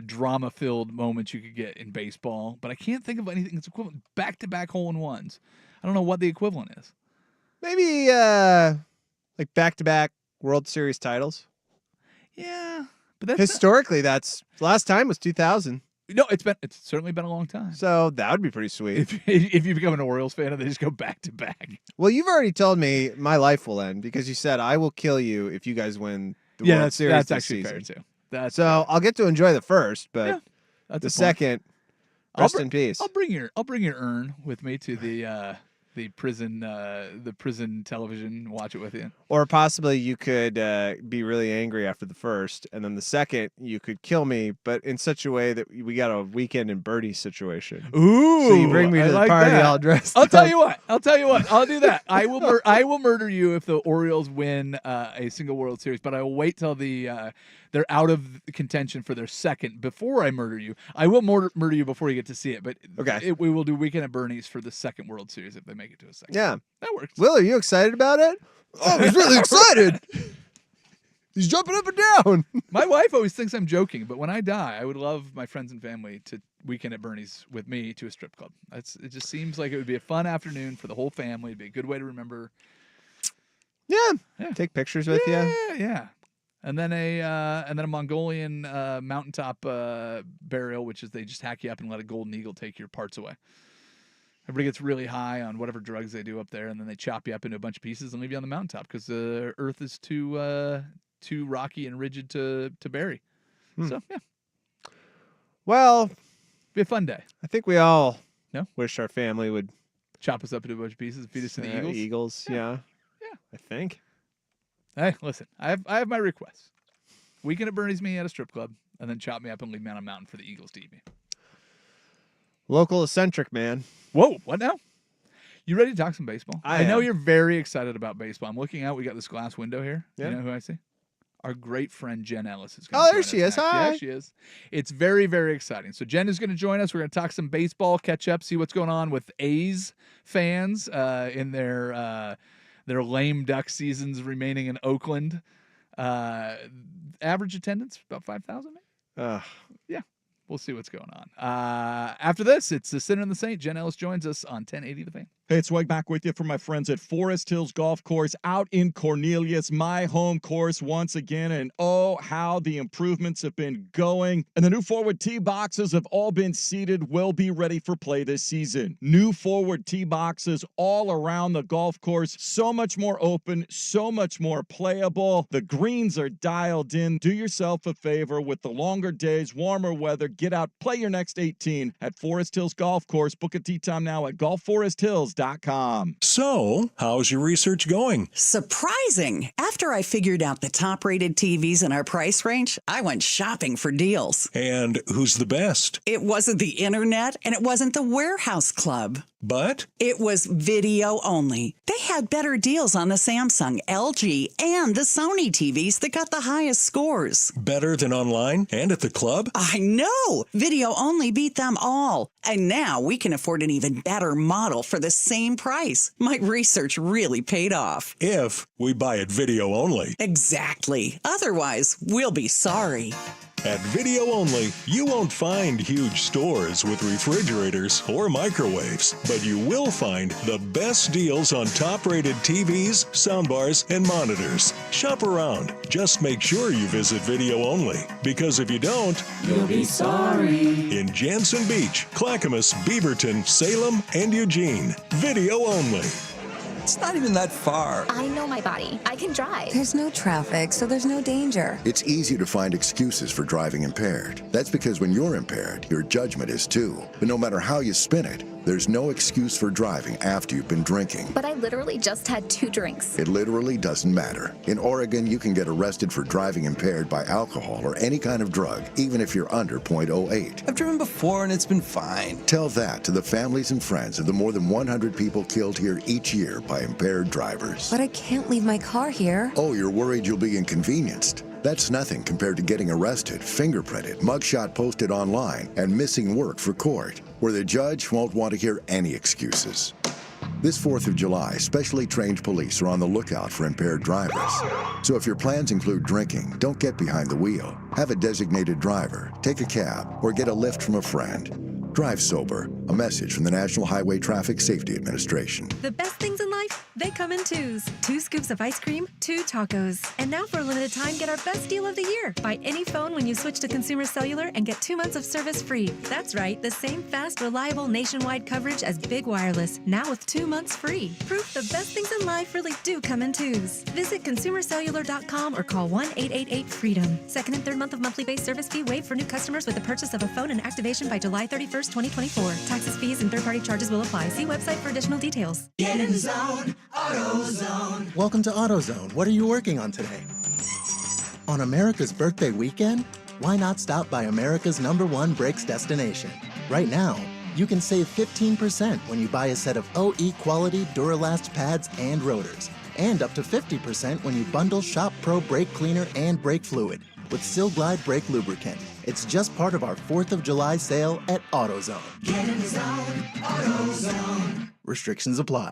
drama-filled moments you could get in baseball. But I can't think of anything that's equivalent. Back-to-back hole-in-ones. I don't know what the equivalent is. Maybe like back-to-back World Series titles. Yeah, but that's historically that's last time was 2000. No, it's certainly been a long time. So that would be pretty sweet. If you become an Orioles fan and they just go back to back. Well, you've already told me my life will end because you said I will kill you if you guys win the World Series that's this actually season. fair too. That's so I'll get to enjoy the first, but that's the a point. second, rest in peace. I'll bring your urn with me to the prison television. Watch it with you. Or possibly you could be really angry after the first, and then the second you could kill me, but in such a way that we got a weekend in Bernie situation. Ooh, so you bring me to the like party that. all dressed. I'll tell up. you what. I'll do that. I will murder you if the Orioles win a single World Series, but I will wait till they're out of contention for their second before I murder you. I will murder you before you get to see it, but okay, we will do Weekend at Bernie's for the second World Series if they make it to a second. Yeah, that works. Will, are you excited about it? Oh, he's really excited. He's jumping up and down. My wife always thinks I'm joking, but when I die, I would love my friends and family to Weekend at Bernie's with me to a strip club. It just seems like it would be a fun afternoon for the whole family. It'd be a good way to remember. Yeah. Take pictures with you. Yeah. And then a Mongolian mountaintop burial, which is they just hack you up and let a golden eagle take your parts away. Everybody gets really high on whatever drugs they do up there, and then they chop you up into a bunch of pieces and leave you on the mountaintop because the earth is too rocky and rigid to bury. So, yeah. Well, be a fun day. I think we all wish our family would chop us up into a bunch of pieces, feed us to the eagles. Eagles, yeah. I think. Hey, listen, I have my requests. Weekend at Bernie's me at a strip club, and then chop me up and leave me on a mountain for the eagles to eat me. Local eccentric, man. Whoa, what now? You ready to talk some baseball? I know am. you're very excited about baseball. I'm looking out. We got this glass window here. Yeah. You know who I see? Our great friend Jen Ellis is Oh, there she is. Hi. Yeah, she is. It's very, very exciting. So Jen is going to join us. We're going to talk some baseball, catch up, see what's going on with A's fans in their lame duck seasons remaining in Oakland. Average attendance about 5,000. Yeah. We'll see what's going on. After this, it's the Sinner and the Saint. Jen Ellis joins us on 1080 The Fan. Hey, it's Swag back with you from my friends at Forest Hills Golf Course out in Cornelius, my home course once again. And oh, how the improvements have been going. And the new forward tee boxes have all been seated, will be ready for play this season. New forward tee boxes all around the golf course. So much more open, so much more playable. The greens are dialed in. Do yourself a favor with the longer days, warmer weather. Get out, play your next 18 at Forest Hills Golf Course. Book a tee time now at golfforesthills.com. So, how's your research going? Surprising! After I figured out the top-rated TVs in our price range, I went shopping for deals. And who's the best? It wasn't the internet, and it wasn't the Warehouse Club. But? It was video only. They had better deals on the Samsung, LG, and the Sony TVs that got the highest scores. Better than online and at the club? I know! Video only beat them all. And now we can afford an even better model for the same price. My research really paid off. If we buy it video only. Exactly. Otherwise, we'll be sorry. At Video Only, you won't find huge stores with refrigerators or microwaves, but you will find the best deals on top-rated TVs, soundbars, and monitors. Shop around. Just make sure you visit Video Only, because if you don't, you'll be sorry. In Jansen Beach, Clackamas, Beaverton, Salem, and Eugene. Video Only. It's not even that far. I know my body. I can drive. There's no traffic, so there's no danger. It's easy to find excuses for driving impaired. That's because when you're impaired, your judgment is too. But no matter how you spin it, there's no excuse for driving after you've been drinking. But I literally just had 2 drinks. It literally doesn't matter. In Oregon, you can get arrested for driving impaired by alcohol or any kind of drug, even if you're under .08. I've driven before and it's been fine. Tell that to the families and friends of the more than 100 people killed here each year by impaired drivers. But I can't leave my car here. Oh, you're worried you'll be inconvenienced? That's nothing compared to getting arrested, fingerprinted, mugshot posted online, and missing work for court, where the judge won't want to hear any excuses. This 4th of July, specially trained police are on the lookout for impaired drivers. So if your plans include drinking, don't get behind the wheel. Have a designated driver, take a cab, or get a lift from a friend. Drive sober. A message from the National Highway Traffic Safety Administration. The best things in life, they come in 2s. 2 scoops of ice cream, 2 tacos. And now for a limited time, get our best deal of the year. Buy any phone when you switch to Consumer Cellular and get 2 months of service free. That's right, the same fast, reliable nationwide coverage as Big Wireless, now with 2 months free. Proof the best things in life really do come in 2s. Visit consumercellular.com or call 1-888-FREEDOM. Second and third month of monthly base service fee waived for new customers with the purchase of a phone and activation by July 31st, 2024. Taxes, fees, and third-party charges will apply. See website for additional details. Get in the zone, AutoZone. Welcome to AutoZone. What are you working on today? On America's birthday weekend? Why not stop by America's #1 brakes destination? Right now, you can save 15% when you buy a set of OE quality Duralast pads and rotors, and up to 50% when you bundle Shop Pro brake cleaner and brake fluid with Sil-Glide brake lubricant. It's just part of our 4th of July sale at AutoZone. Get in the zone, AutoZone. Restrictions apply.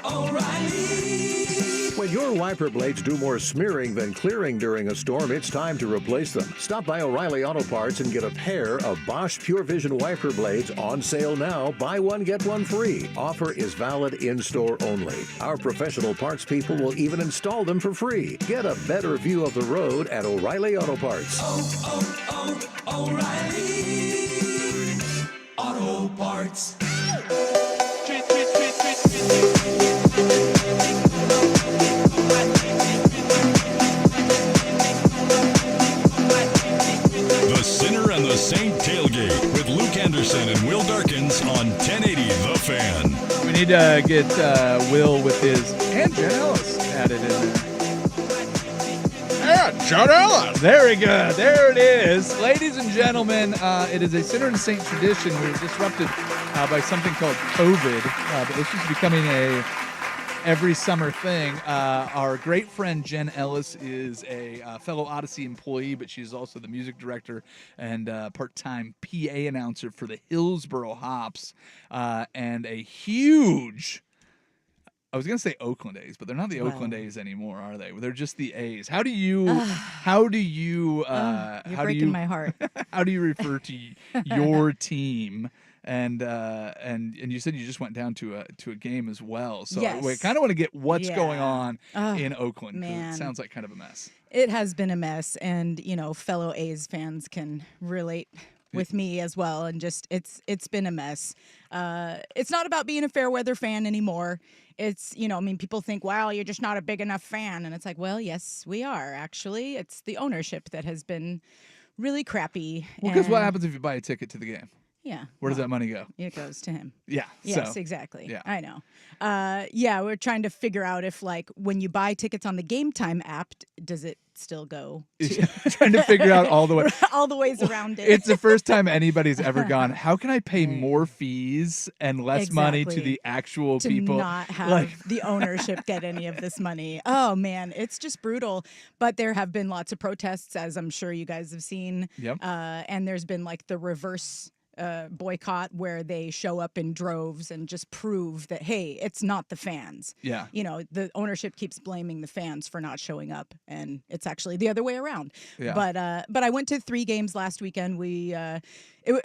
O'Reilly. When your wiper blades do more smearing than clearing during a storm, it's time to replace them. Stop by O'Reilly Auto Parts and get a pair of Bosch Pure Vision wiper blades on sale now. Buy one, get one free. Offer is valid in-store only. Our professional parts people will even install them for free. Get a better view of the road at O'Reilly Auto Parts. O'Reilly Auto Parts. The Sinner and the Saint Tailgate with Luke Anderson and Will Darkins on 1080 The Fan. We need to get Will with his and Jen Ellis added in there. Yeah, Jen Ellis. Very good. There it is. Ladies and gentlemen, it is a Sinner and Saint tradition. We were disrupted by something called COVID, but this is becoming a every summer thing. Our great friend Jen Ellis is a fellow Odyssey employee, but she's also the music director and part-time PA announcer for the Hillsboro Hops, and a huge, I was going to say Oakland A's, but they're not the Oakland A's anymore, are they? They're just the A's. How do you You're breaking my heart. how do you refer to your team? And you said you just went down to a game as well. So Yes. I kind of want to get what's Yeah. going on in Oakland. 'Cause man. it sounds like kind of a mess. It has been a mess, and fellow A's fans can relate with me as well. And just it's been a mess. It's not about being a fair weather fan anymore. It's people think, wow, you're just not a big enough fan, and it's like, well, yes, we are actually. It's the ownership that has been really crappy. Well, because what and- happens if you buy a ticket to the game? Yeah. Where does that money go? It goes to him. Yeah. Yes, so, exactly. Yeah. I know. We're trying to figure out if, when you buy tickets on the Game Time app, does it still go to Trying to figure out all the way. all the ways around it? It's the first time anybody's ever gone, how can I pay more fees and less money to Exactly. the actual to people? not have the ownership get any of this money. Oh man, it's just brutal. But there have been lots of protests, as I'm sure you guys have seen. Yep. And there's been the reverse boycott where they show up in droves and just prove that, hey, it's not the fans. Yeah. The ownership keeps blaming the fans for not showing up, and it's actually the other way around. Yeah. But I went to 3 games last weekend.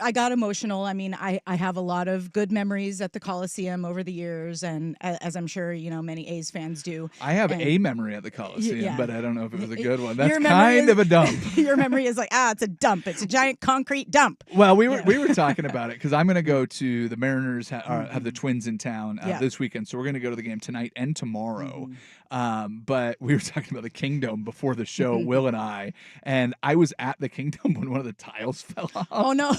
I got emotional. I mean, I have a lot of good memories at the Coliseum over the years, and as I'm sure many A's fans do. I have And a memory at the Coliseum, yeah. but I don't know if it was a good one. That's Your memory kind is- of a dump. Your memory is it's a dump. It's a giant concrete dump. Well, we were talking about it because I'm going to go to the Mariners have the Twins in town Yeah. this weekend, so we're going to go to the game tonight and tomorrow. Mm-hmm. But we were talking about the Kingdom before the show, Will and I was at the Kingdom when one of the tiles fell off. Oh no!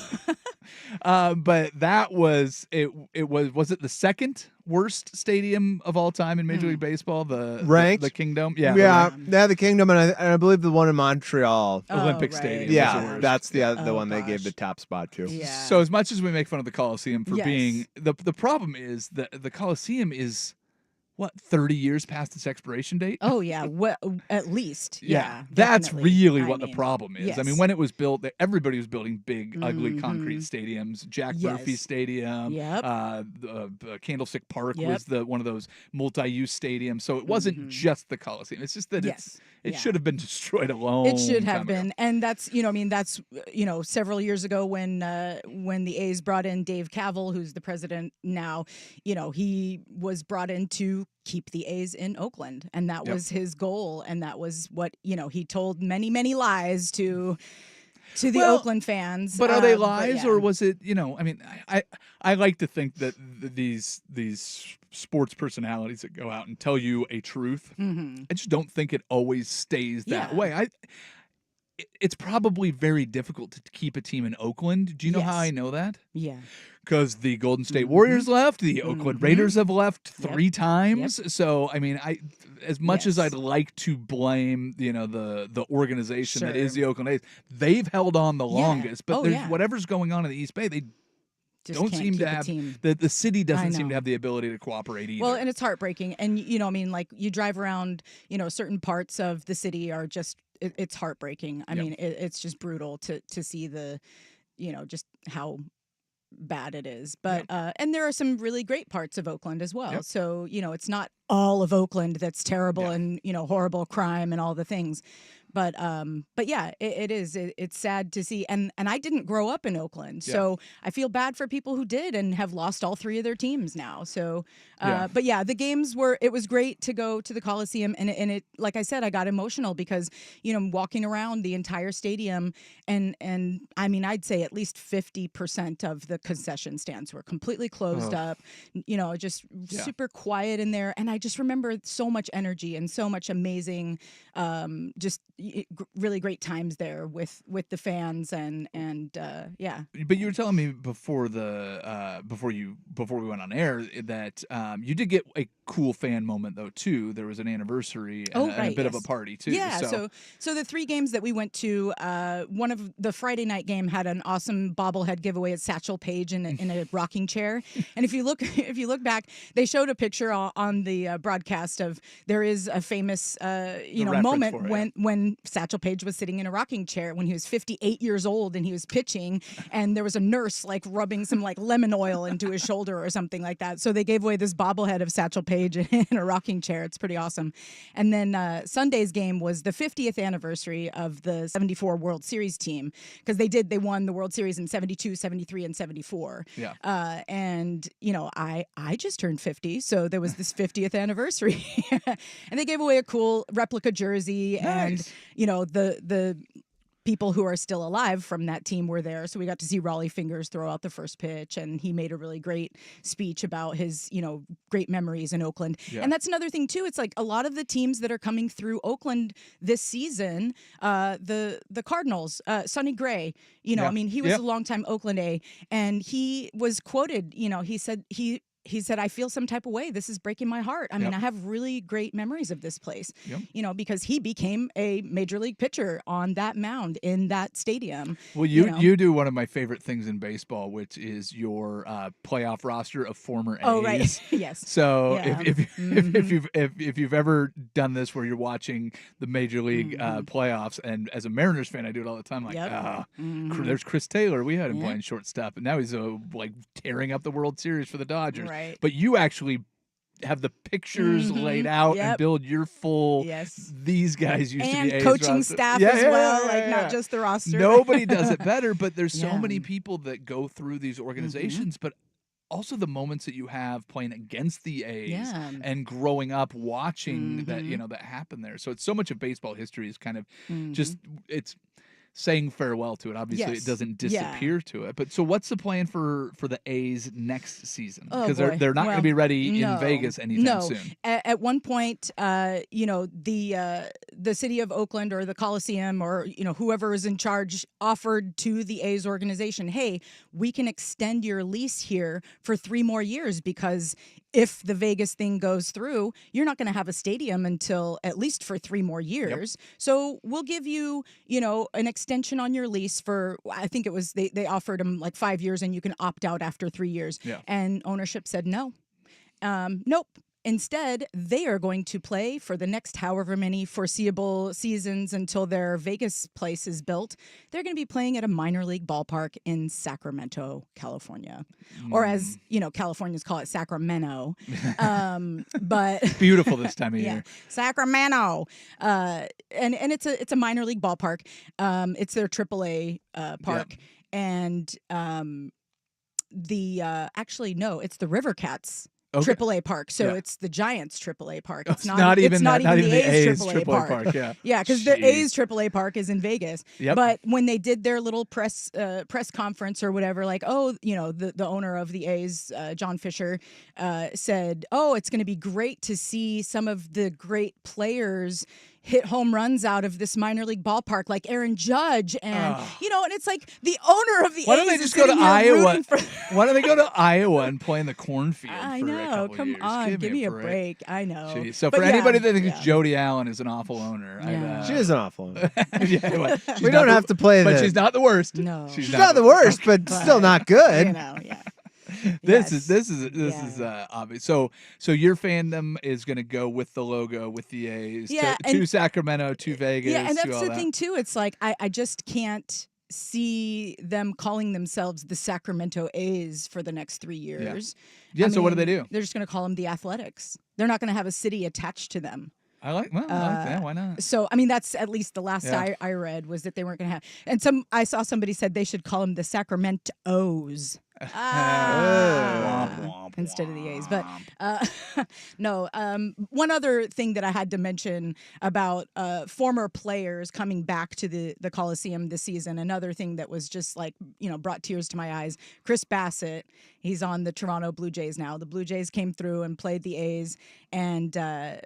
But that was it. Was it the second worst stadium of all time in Major League Baseball? The Ranked? the Kingdom, Yeah, they had the Kingdom, and I believe the one in Montreal. Olympic right. Stadium. was the Yeah, worst. that's the Oh, one they gave the top spot to. Yeah. So as much as we make fun of the Coliseum for Yes. being the problem is that the Coliseum is 30 years past its expiration date? Oh yeah, well, at least. Yeah, that's definitely. really I what the mean, problem is. I yes. mean, when it was built, everybody was building big, ugly Mhm. concrete stadiums. Jack Murphy Yes. Stadium, Yep. Candlestick Park Yep. was one of those multi-use stadiums. So it wasn't just the Coliseum. It's just that Yes. it Yeah. should have been destroyed a long It should have time ago. been, and that's that's several years ago when the A's brought in Dave Cavill, who's the president now. He was brought in to keep the A's in Oakland, and that Yep. was his goal, and that was what he told many lies to the Well, Oakland fans. But are they but lies, yeah. or was it? I mean, I like to think that these sports personalities that go out and tell you a truth. Mhm. I just don't think it always stays that Yeah. way. It's probably very difficult to keep a team in Oakland. Do you know how Yes. I know that? Yeah. Because the Golden State Warriors left, the Oakland Raiders have left Yep. 3 times. So I mean, as much as Yes. I'd like to blame, the organization that is Sure. the Oakland A's, they've held on the Yeah. longest. But Oh, there's yeah. whatever's going on in the East Bay, they Just don't can't seem keep to a have team. the city doesn't seem know. to have the ability to cooperate either. Well, and it's heartbreaking. And, you drive around, certain parts of the city are just, it's heartbreaking. I Yep. mean, it's just brutal to see just how bad it is. But and there are some really great parts of Oakland as well. Yep. So, it's not all of Oakland that's terrible and, horrible crime and all the things. But yeah, it is. It's sad to see. And I didn't grow up in Oakland. So I feel bad for people who did and have lost all 3 of their teams now. So, but yeah, the games it was great to go to the Coliseum. And it, like I said, I got emotional because, walking around the entire stadium and I mean, I'd say at least 50% of the concession stands were completely closed up, just super quiet in there. And I just remember so much energy and so much amazing, really great times there with the fans and yeah. But you were telling me before before we went on air that you did get a cool fan moment though too. There was an anniversary and, and a bit of a party too. Yeah. So the 3 games that we went to, one of the Friday night game had an awesome bobblehead giveaway at Satchel Paige in a rocking chair. And if you look back, they showed a picture on the broadcast of there is a famous moment when Satchel Paige was sitting in a rocking chair when he was 58 years old and he was pitching, and there was a nurse rubbing some lemon oil into his shoulder or something like that. So they gave away this bobblehead of Satchel Paige in a rocking chair. It's pretty awesome. And then Sunday's game was the 50th anniversary of the 74 World Series team because they won the World Series in 72, 73, and 74. Yeah. And I just turned 50, so there was this 50th anniversary, and they gave away a cool replica jersey. Nice. And the people who are still alive from that team were there. So we got to see Raleigh Fingers throw out the first pitch, and he made a really great speech about his, great memories in Oakland. Yeah. And that's another thing too. It's a lot of the teams that are coming through Oakland this season, the Cardinals, Sonny Gray, I mean, he was a longtime Oakland A, and he was quoted, he said, I feel some type of way. This is breaking my heart. I mean, I have really great memories of this place, because he became a major league pitcher on that mound in that stadium. Well, you do one of my favorite things in baseball, which is your playoff roster of former A's. Oh, right. Yes. So if you've ever done this where you're watching the major league playoffs, and as a Mariners fan, I do it all the time. There's Chris Taylor. We had him playing shortstop, and now he's tearing up the World Series for the Dodgers. Right. But you actually have the pictures laid out and build your full. Yes. These guys used to be A's coaching roster. Staff as well, not just the roster. Nobody does it better, but there's so many people that go through these organizations, but also the moments that you have playing against the A's and growing up watching that that happen there. So it's so much of baseball history is kind of just it's saying farewell to it. Obviously, it doesn't disappear to it. But so what's the plan for the A's next season? Because they're not going to be ready in Vegas anytime soon. At one point, the city of Oakland or the Coliseum or whoever is in charge offered to the A's organization, hey, we can extend your lease here for 3 more years because if the Vegas thing goes through, you're not going to have a stadium until at least for 3 more years. Yep. So we'll give you, an extension on your lease for, I think it was, they offered them 5 years and you can opt out after 3 years. Yeah. And ownership said no. Nope. Instead, they are going to play for the next however many foreseeable seasons until their Vegas place is built. They're going to be playing at a minor league ballpark in Sacramento, California. Or as, Californians call it, Sacramento. But beautiful this time of year. Sacramento. And it's a minor league ballpark. It's their AAA park. Yep. And it's the River Cats. Okay. AAA park, so it's the Giants AAA park. It's not even the A's AAA park. Yeah, because the A's AAA park is in Vegas. Yep. But when they did their little press conference or whatever, the owner of the A's, John Fisher, said, it's going to be great to see some of the great players hit home runs out of this minor league ballpark, like Aaron Judge, and and it's the owner of the A's. Why don't they just go to Iowa? Why don't they go to Iowa and play in the cornfield? I know. A couple Come years. On, give me a break. I know. Jeez. So for anybody that thinks Jody Allen is an awful owner, she is an awful owner. We don't have to play, but she's not the worst. No, she's not the worst, but still not good. This is obvious. So your fandom is going to go with the logo, with the A's to Sacramento, to Vegas. Yeah, and that's to all the that. thing too. It's I just can't see them calling themselves the Sacramento A's for the next 3 years. Yeah, so what do they do? They're just going to call them the Athletics. They're not going to have a city attached to them. I like that. Why not? So, I mean, that's at least the last Yeah. I read was that they weren't going to have. And I saw somebody said they should call them the Sacramento's. Instead of the A's. But no, one other thing that I had to mention about former players coming back to the Coliseum this season, another thing that was just like, brought tears to my eyes. Chris Bassett, he's on the Toronto Blue Jays now. The Blue Jays came through and played the A's, and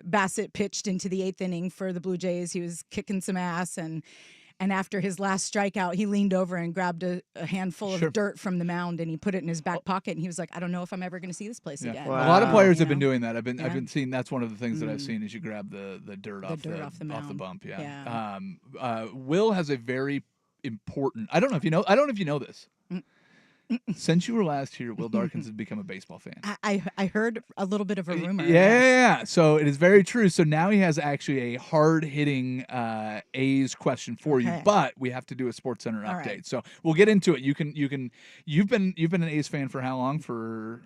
Bassett pitched into the 8th inning for the Blue Jays. He was kicking some ass, and after his last strikeout, he leaned over and grabbed a handful of dirt from the mound, and he put it in his back pocket. And he was like, "I don't know if I'm ever going to see this place again." A lot of players have been doing that. I've been seeing. That's one of the things that I've seen is you grab the dirt off the bump. Yeah. Will has a very important. I don't know if you know this. Since you were last here, Will Darkins has become a baseball fan. I heard a little bit of a rumor. Yeah. So it is very true. So now he has actually a hard-hitting A's question for you, but we have to do a Sports Center update. Right. So we'll get into it. You've been an A's fan for how long? For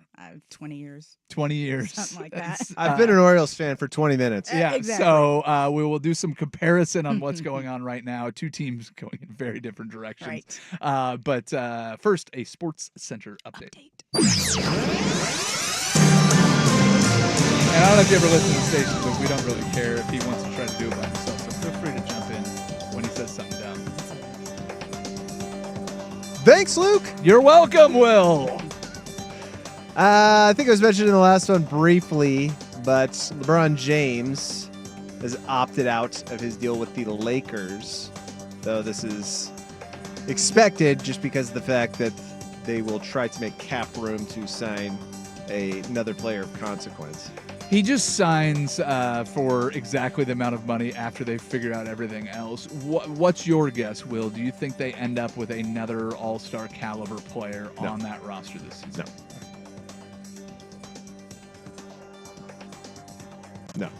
20 years. 20 years. Something like that. I've been an Orioles fan for 20 minutes. Yeah. Exactly. So we will do some comparison on what's going on right now. Two teams going in very different directions. Right. But first, a Sports Center update. And I don't know if you ever listen to the station, but we don't really care if he wants to try to do it by himself. So feel free to jump in when he says something dumb. Thanks, Luke. You're welcome, Will. I think it was mentioned in the last one briefly, but LeBron James has opted out of his deal with the Lakers, though this is expected just because of the fact that they will try to make cap room to sign another player of consequence. He just signs for exactly the amount of money after they figure out everything else. What's your guess, Will? Do you think they end up with another all-star caliber player on that roster this season? No.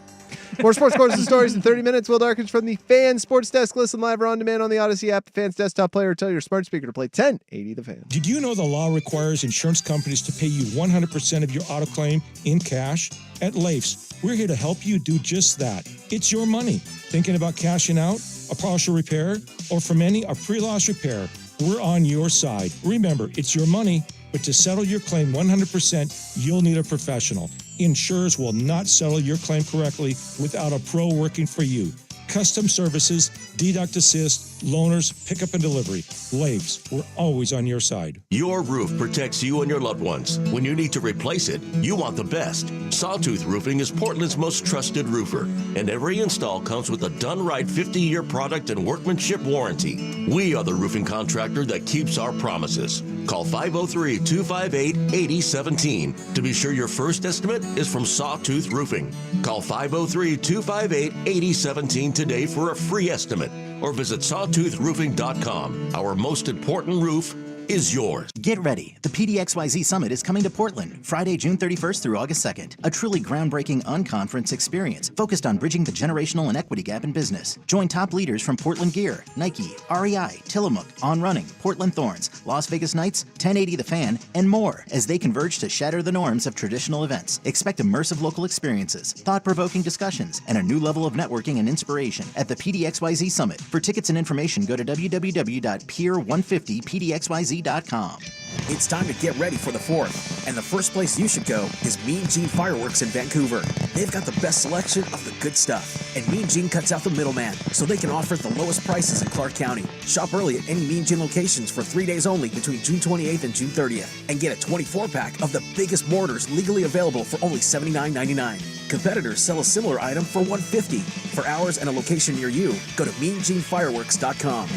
More sports scores and stories in 30 minutes. Will Darkins from the Fan Sports Desk. Listen live or on demand on the Odyssey app, Fans desktop player, or tell your smart speaker to play 1080 The Fan. Did you know the law requires insurance companies to pay you 100% of your auto claim in cash? At Leif's, we're here to help you do just that. It's your money. Thinking about cashing out, a partial repair, or for many, a pre-loss repair? We're on your side. Remember, it's your money, but to settle your claim 100%, you'll need a professional. Insurers will not settle your claim correctly without a pro working for you. Custom services, deduct assist, loaners, pickup and delivery. Leif's, we're always on your side. Your roof protects you and your loved ones. When you need to replace it, you want the best. Sawtooth Roofing is Portland's most trusted roofer, and every install comes with a done-right 50-year product and workmanship warranty. We are the roofing contractor that keeps our promises. Call 503-258-8017 to be sure your first estimate is from Sawtooth Roofing. Call 503-258-8017 today for a free estimate, or visit sawtoothroofing.com. Our most important roof is yours. Get ready. The PDXYZ Summit is coming to Portland, Friday, June 31st through August 2nd. A truly groundbreaking unconference experience focused on bridging the generational and equity gap in business. Join top leaders from Portland Gear, Nike, REI, Tillamook, On Running, Portland Thorns, Las Vegas Knights, 1080 The Fan, and more as they converge to shatter the norms of traditional events. Expect immersive local experiences, thought-provoking discussions, and a new level of networking and inspiration at the PDXYZ Summit. For tickets and information, go to www.pier150pdxyz.com. It's time to get ready for the 4th, and the first place you should go is Mean Gene Fireworks in Vancouver. They've got the best selection of the good stuff, and Mean Gene cuts out the middleman so they can offer the lowest prices in Clark County. Shop early at any Mean Gene locations for 3 days only between June 28th and June 30th, and get a 24-pack of the biggest mortars legally available for only $79.99. Competitors sell a similar item for $150. For hours and a location near you, go to meangenefireworks.com.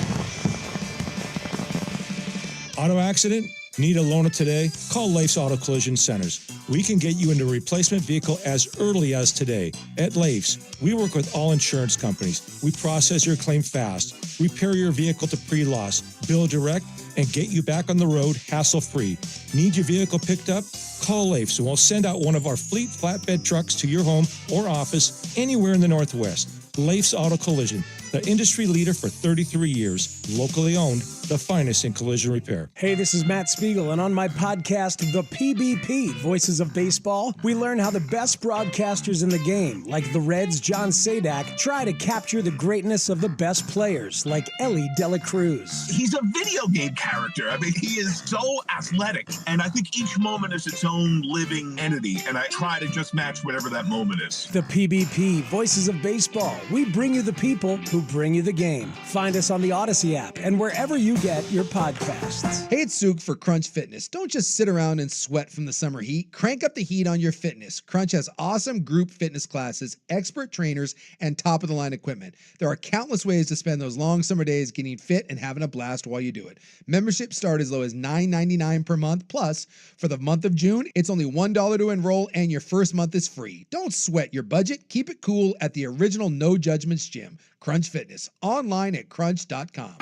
Auto accident? Need a loaner today? Call Leif's Auto Collision Centers. We can get you into a replacement vehicle as early as today. At Leif's, we work with all insurance companies. We process your claim fast, repair your vehicle to pre-loss, bill direct, and get you back on the road hassle-free. Need your vehicle picked up? Call Leif's and we'll send out one of our fleet flatbed trucks to your home or office anywhere in the Northwest. Leif's Auto Collision, the industry leader for 33 years, locally owned, the finest in collision repair. Hey, this is Matt Spiegel, and on my podcast, The PBP, Voices of Baseball, we learn how the best broadcasters in the game, like the Reds' John Sadak, try to capture the greatness of the best players, like Ellie De La Cruz. He's a video game character. I mean, he is so athletic, and I think each moment is its own living entity, and I try to just match whatever that moment is. The PBP, Voices of Baseball. We bring you the people who bring you the game. Find us on the Odyssey app and wherever you get your podcasts. Hey, it's Zook for Crunch Fitness. Don't just sit around and sweat from the summer heat. Crank up the heat on your fitness. Crunch has awesome group fitness classes, expert trainers, and top-of-the-line equipment. There are countless ways to spend those long summer days getting fit and having a blast while you do it. Membership start as low as $9.99 per month. Plus, for the month of June, it's only $1 to enroll and your first month is free. Don't sweat your budget. Keep it cool at the original No Judgments gym, Crunch Fitness, online at crunch.com.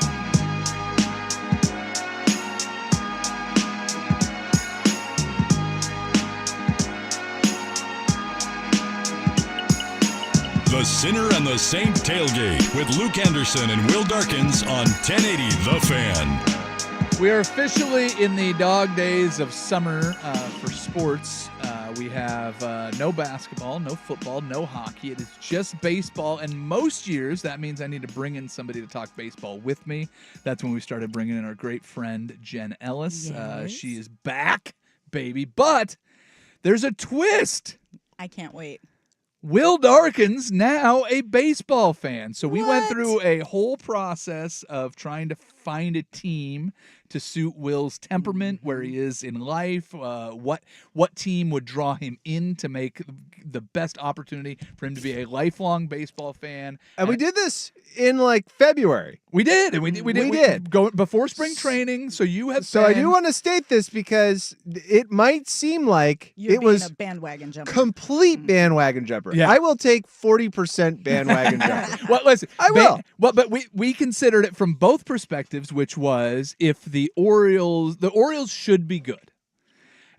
The Sinner and the Saint Tailgate with Luke Anderson and Will Darkins on 1080 The Fan. We are officially in the dog days of summer for sports. We have no basketball, no football, no hockey. It is just baseball. And most years, that means I need to bring in somebody to talk baseball with me. That's when we started bringing in our great friend, Jen Ellis. Yes. She is back, baby. But there's a twist. I can't wait. Will Darkins now a baseball fan. So we went through a whole process of trying to find a team to suit Will's temperament, where he is in life, what team would draw him in to make the best opportunity for him to be a lifelong baseball fan. And we did this in like February. We did. And we did. Go before spring training. So you have So I do want to state this because it might seem like You're it being was a bandwagon jumper. complete bandwagon jumper. Yeah. I will take 40% bandwagon jumper. Well, listen, I will. Well, but we considered it from both perspectives, which was if the Orioles should be good.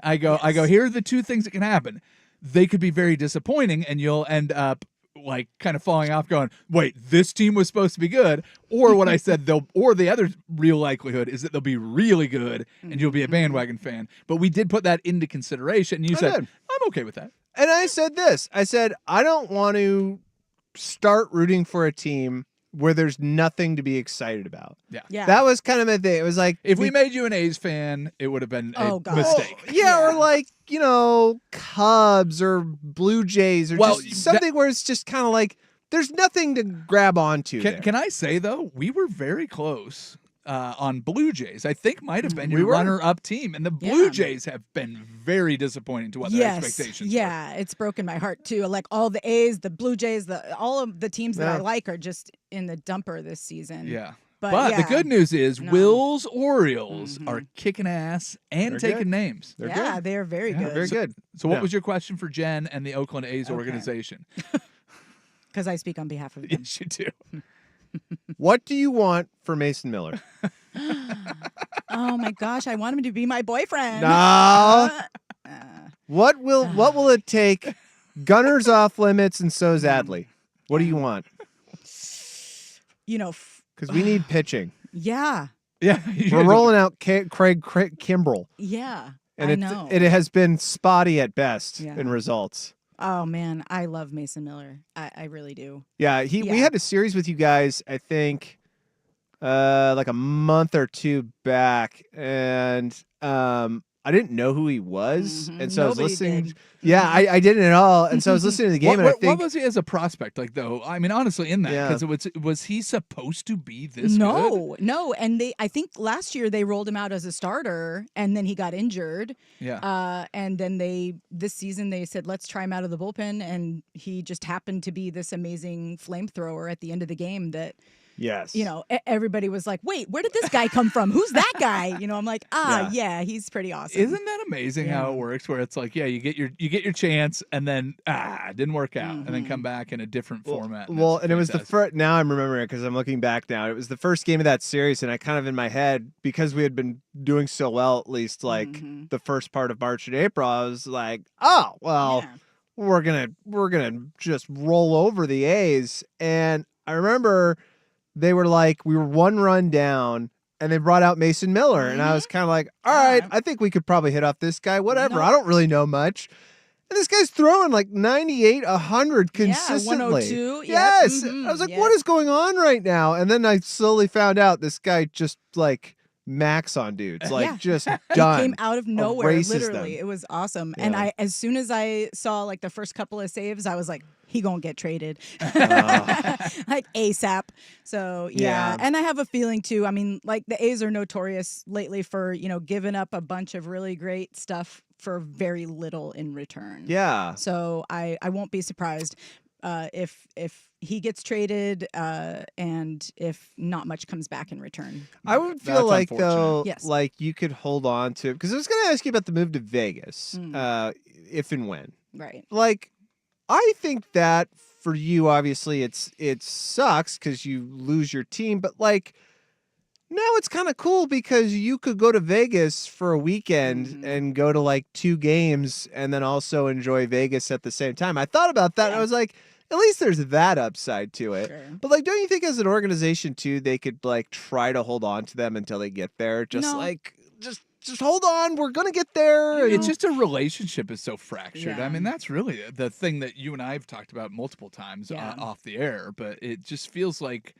I go, here are the two things that can happen. They could be very disappointing, and you'll end up like kind of falling off going, wait, this team was supposed to be good. Or what I said, or the other real likelihood is that they'll be really good and you'll be a bandwagon fan. But we did put that into consideration. And you said, I'm okay with that. And I said this. I said, I don't want to start rooting for a team where there's nothing to be excited about. Yeah. That was kind of my thing. It was like, if we made you an A's fan, it would have been a mistake. Or like, Cubs or Blue Jays or just something where it's just kind of like there's nothing to grab onto. Can I say, though, we were very close on Blue Jays. I think might have been your runner-up team. And the Blue Jays have been very disappointing to what their expectations were. Yeah, it's broken my heart, too. Like all the A's, the Blue Jays, all of the teams that I like are just in the dumper this season. Yeah. But the good news is Will's Orioles are kicking ass and They're taking good. names. They're Yeah, they're very good. Very good. So what was your question for Jen and the Oakland A's organization? Because I speak on behalf of them. Yes, you do. What do you want for Mason Miller? Oh my gosh, I want him to be my boyfriend. No. What will it take? Gunner's off limits and so's Adley. What do you want? Because we need pitching. Yeah. Yeah. We're rolling out Craig Kimbrell. Yeah. And I know. it has been spotty at best Yeah. in results. Oh man, I love Mason Miller. I really do. Yeah, we had a series with you guys, I think, like a month or two back, and I didn't know who he was, and so I was listening. Did. Yeah, I didn't at all, and so I was listening to the game, and I think, what was he as a prospect like, though? I mean, honestly, in that, because was he supposed to be this good? No, and I think last year they rolled him out as a starter, and then he got injured. Yeah. And then this season they said let's try him out of the bullpen, and he just happened to be this amazing flamethrower at the end of the game that. Yes. Everybody was like, wait, where did this guy come from? Who's that guy? I'm like, yeah, he's pretty awesome. Isn't that amazing how it works? Where it's like, yeah, you get your chance, and then it didn't work out, and then come back in a different format. Well, and it was the first. Now I'm remembering it because I'm looking back now. It was the first game of that series, and I kind of in my head, because we had been doing so well, at least like the first part of March and April, I was like, oh well, we're gonna just roll over the A's, and I remember they were like, we were 1 run down, and they brought out Mason Miller. And I was kind of like, all right, I think we could probably hit off this guy, whatever. I don't really know much. And this guy's throwing like 98, 100 consistently. 102. Yes. I was like, what is going on right now? And then I slowly found out this guy just like max on dudes, like just done. He came out of nowhere, erases literally. them. It was awesome. And as soon as I saw like the first couple of saves, I was like, he gonna get traded like ASAP. So yeah. And I have a feeling too. I mean, like the A's are notorious lately for, giving up a bunch of really great stuff for very little in return. Yeah. So I won't be surprised if he gets traded and if not much comes back in return. I would feel like though, Yes. like you could hold on to, because I was going to ask you about the move to Vegas, if and when. Right. Like, I think that for you, obviously, it sucks because you lose your team, but like now it's kind of cool because you could go to Vegas for a weekend and go to like 2 games and then also enjoy Vegas at the same time. I thought about that and I was like, at least there's that upside to it. Sure. But like, don't you think as an organization too, they could like try to hold on to them until they get there? Just No. like, just hold on. We're going to get there. It's just a relationship is so fractured. Yeah. I mean, that's really the thing that you and I have talked about multiple times off the air, but it just feels like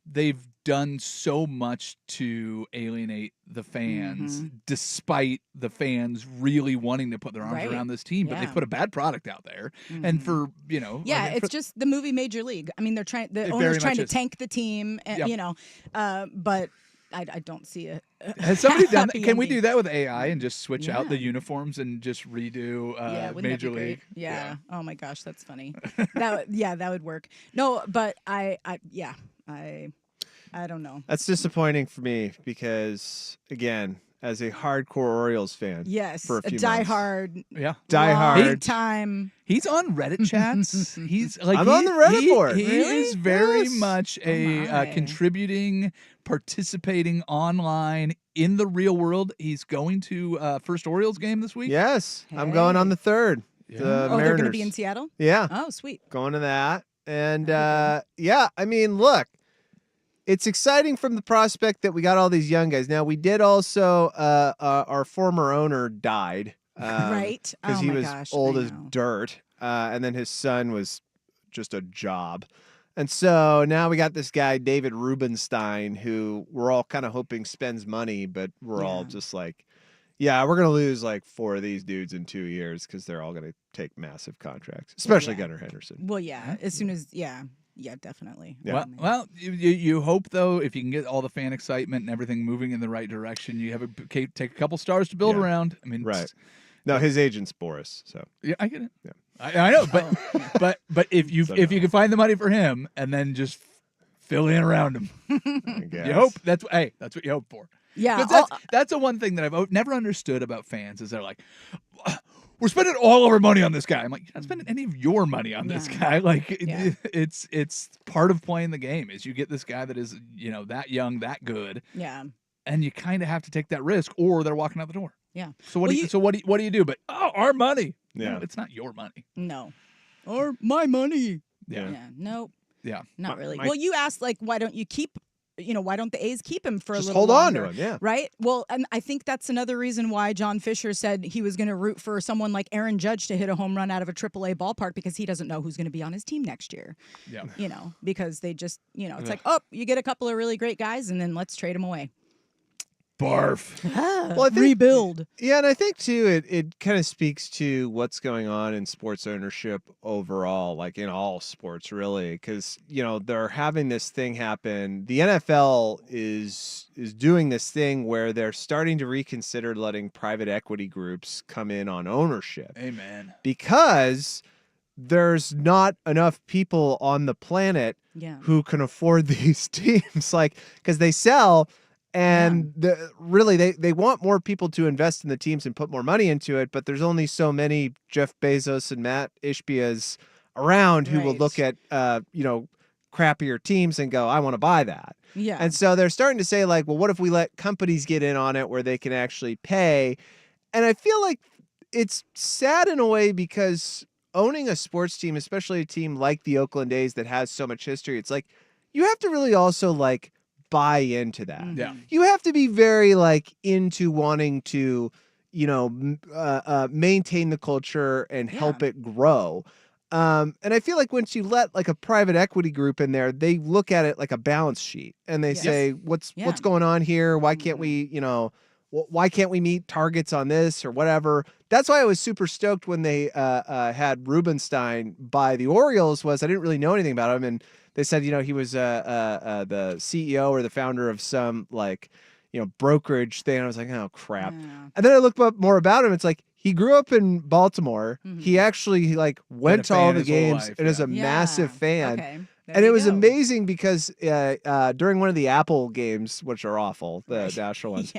they've done so much to alienate the fans, despite the fans really wanting to put their arms around this team. But they put a bad product out there, and for Yeah, it's just the movie Major League. I mean, the very owner's trying much to is. tank the team, and, but I don't see it. Has somebody done that? happy Can we ending. do that with AI and just switch out the Yeah. uniforms and just redo Wouldn't that Major be great? League? Yeah. Oh my gosh, that's funny. that would work. No, but I don't know. That's disappointing for me because, again, as a hardcore Orioles fan, Yes, for a a few months, diehard. Yeah. Diehard. Long time. He's on Reddit chats. He's like I'm on the Reddit board. He Really? is very Yes. much Oh a my. contributing, participating online in the real world. He's going to first Orioles game this week. Yes, I'm going on the 3rd. The Oh, Mariners. they're going to be in Seattle? Yeah, Oh, sweet. going to that. And yeah, I mean, look, it's exciting from the prospect that we got all these young guys. Now, we did also, our former owner died. Right. Because Oh he my was gosh, old I as know. dirt. And then his son was just a job. And so now we got this guy, David Rubenstein, who we're all kind of hoping spends money, but we're all just like, yeah, we're going to lose like 4 of these dudes in 2 years because they're all going to take massive contracts, especially Gunnar Henderson. Well, yeah. As soon as, yeah, definitely. Yeah. Well, you hope though if you can get all the fan excitement and everything moving in the right direction, you have take a couple stars to build Yeah. around. I mean, Right. No, his agent's Boris. So yeah, I get it. Yeah. I know, but if you So if you can find the money for him and then just fill in around him, I guess. you hope that's what you hope for. Yeah. 'Cause that's the one thing that I've never understood about fans is they're like, we're spending all of our money on this guy. I'm like, you're not spending any of your money on this guy. Like it's part of playing the game is you get this guy that is that young, that good, Yeah. and you kind of have to take that risk, or they're walking out the door. Yeah. So what do you do? But our money. Yeah. No, it's not your money. No. Or my money. Yeah. Yeah. Nope. Yeah. Not really. my- Well, you asked like, why don't you keep? Why don't the A's keep him for Just a little hold on to longer, him, yeah. Right? Well, and I think that's another reason why John Fisher said he was going to root for someone like Aaron Judge to hit a home run out of a AAA ballpark because he doesn't know who's going to be on his team next year. Yeah. Because they just, it's like, oh, you get a couple of really great guys and then let's trade them away. Barf. Well, I think, Rebuild. Yeah, and I think too, it kind of speaks to what's going on in sports ownership overall, like in all sports, really, because they're having this thing happen. The NFL is doing this thing where they're starting to reconsider letting private equity groups come in on ownership. Amen. Because there's not enough people on the planet who can afford these teams, like because they sell. And really, they want more people to invest in the teams and put more money into it, but there's only so many Jeff Bezos and Matt Ishbias around who will look at crappier teams and go, I want to buy that. Yeah. And so they're starting to say like, well, what if we let companies get in on it where they can actually pay? And I feel like it's sad in a way because owning a sports team, especially a team like the Oakland A's that has so much history, it's like you have to really also like buy into that. Yeah. You have to be very like into wanting to, maintain the culture and help it grow. And I feel like once you let like a private equity group in there, they look at it like a balance sheet and they say, what's going on here? Why can't we, why can't we meet targets on this or whatever? That's why I was super stoked when they had Rubenstein buy the Orioles. Was I didn't really know anything about him, and they said he was the CEO or the founder of some brokerage thing. And I was like, oh crap. And then I looked up more about him. It's like he grew up in Baltimore. He actually went to all the games and is a massive fan. Okay. And it was amazing because during one of the Apple games, which are awful, the National ones,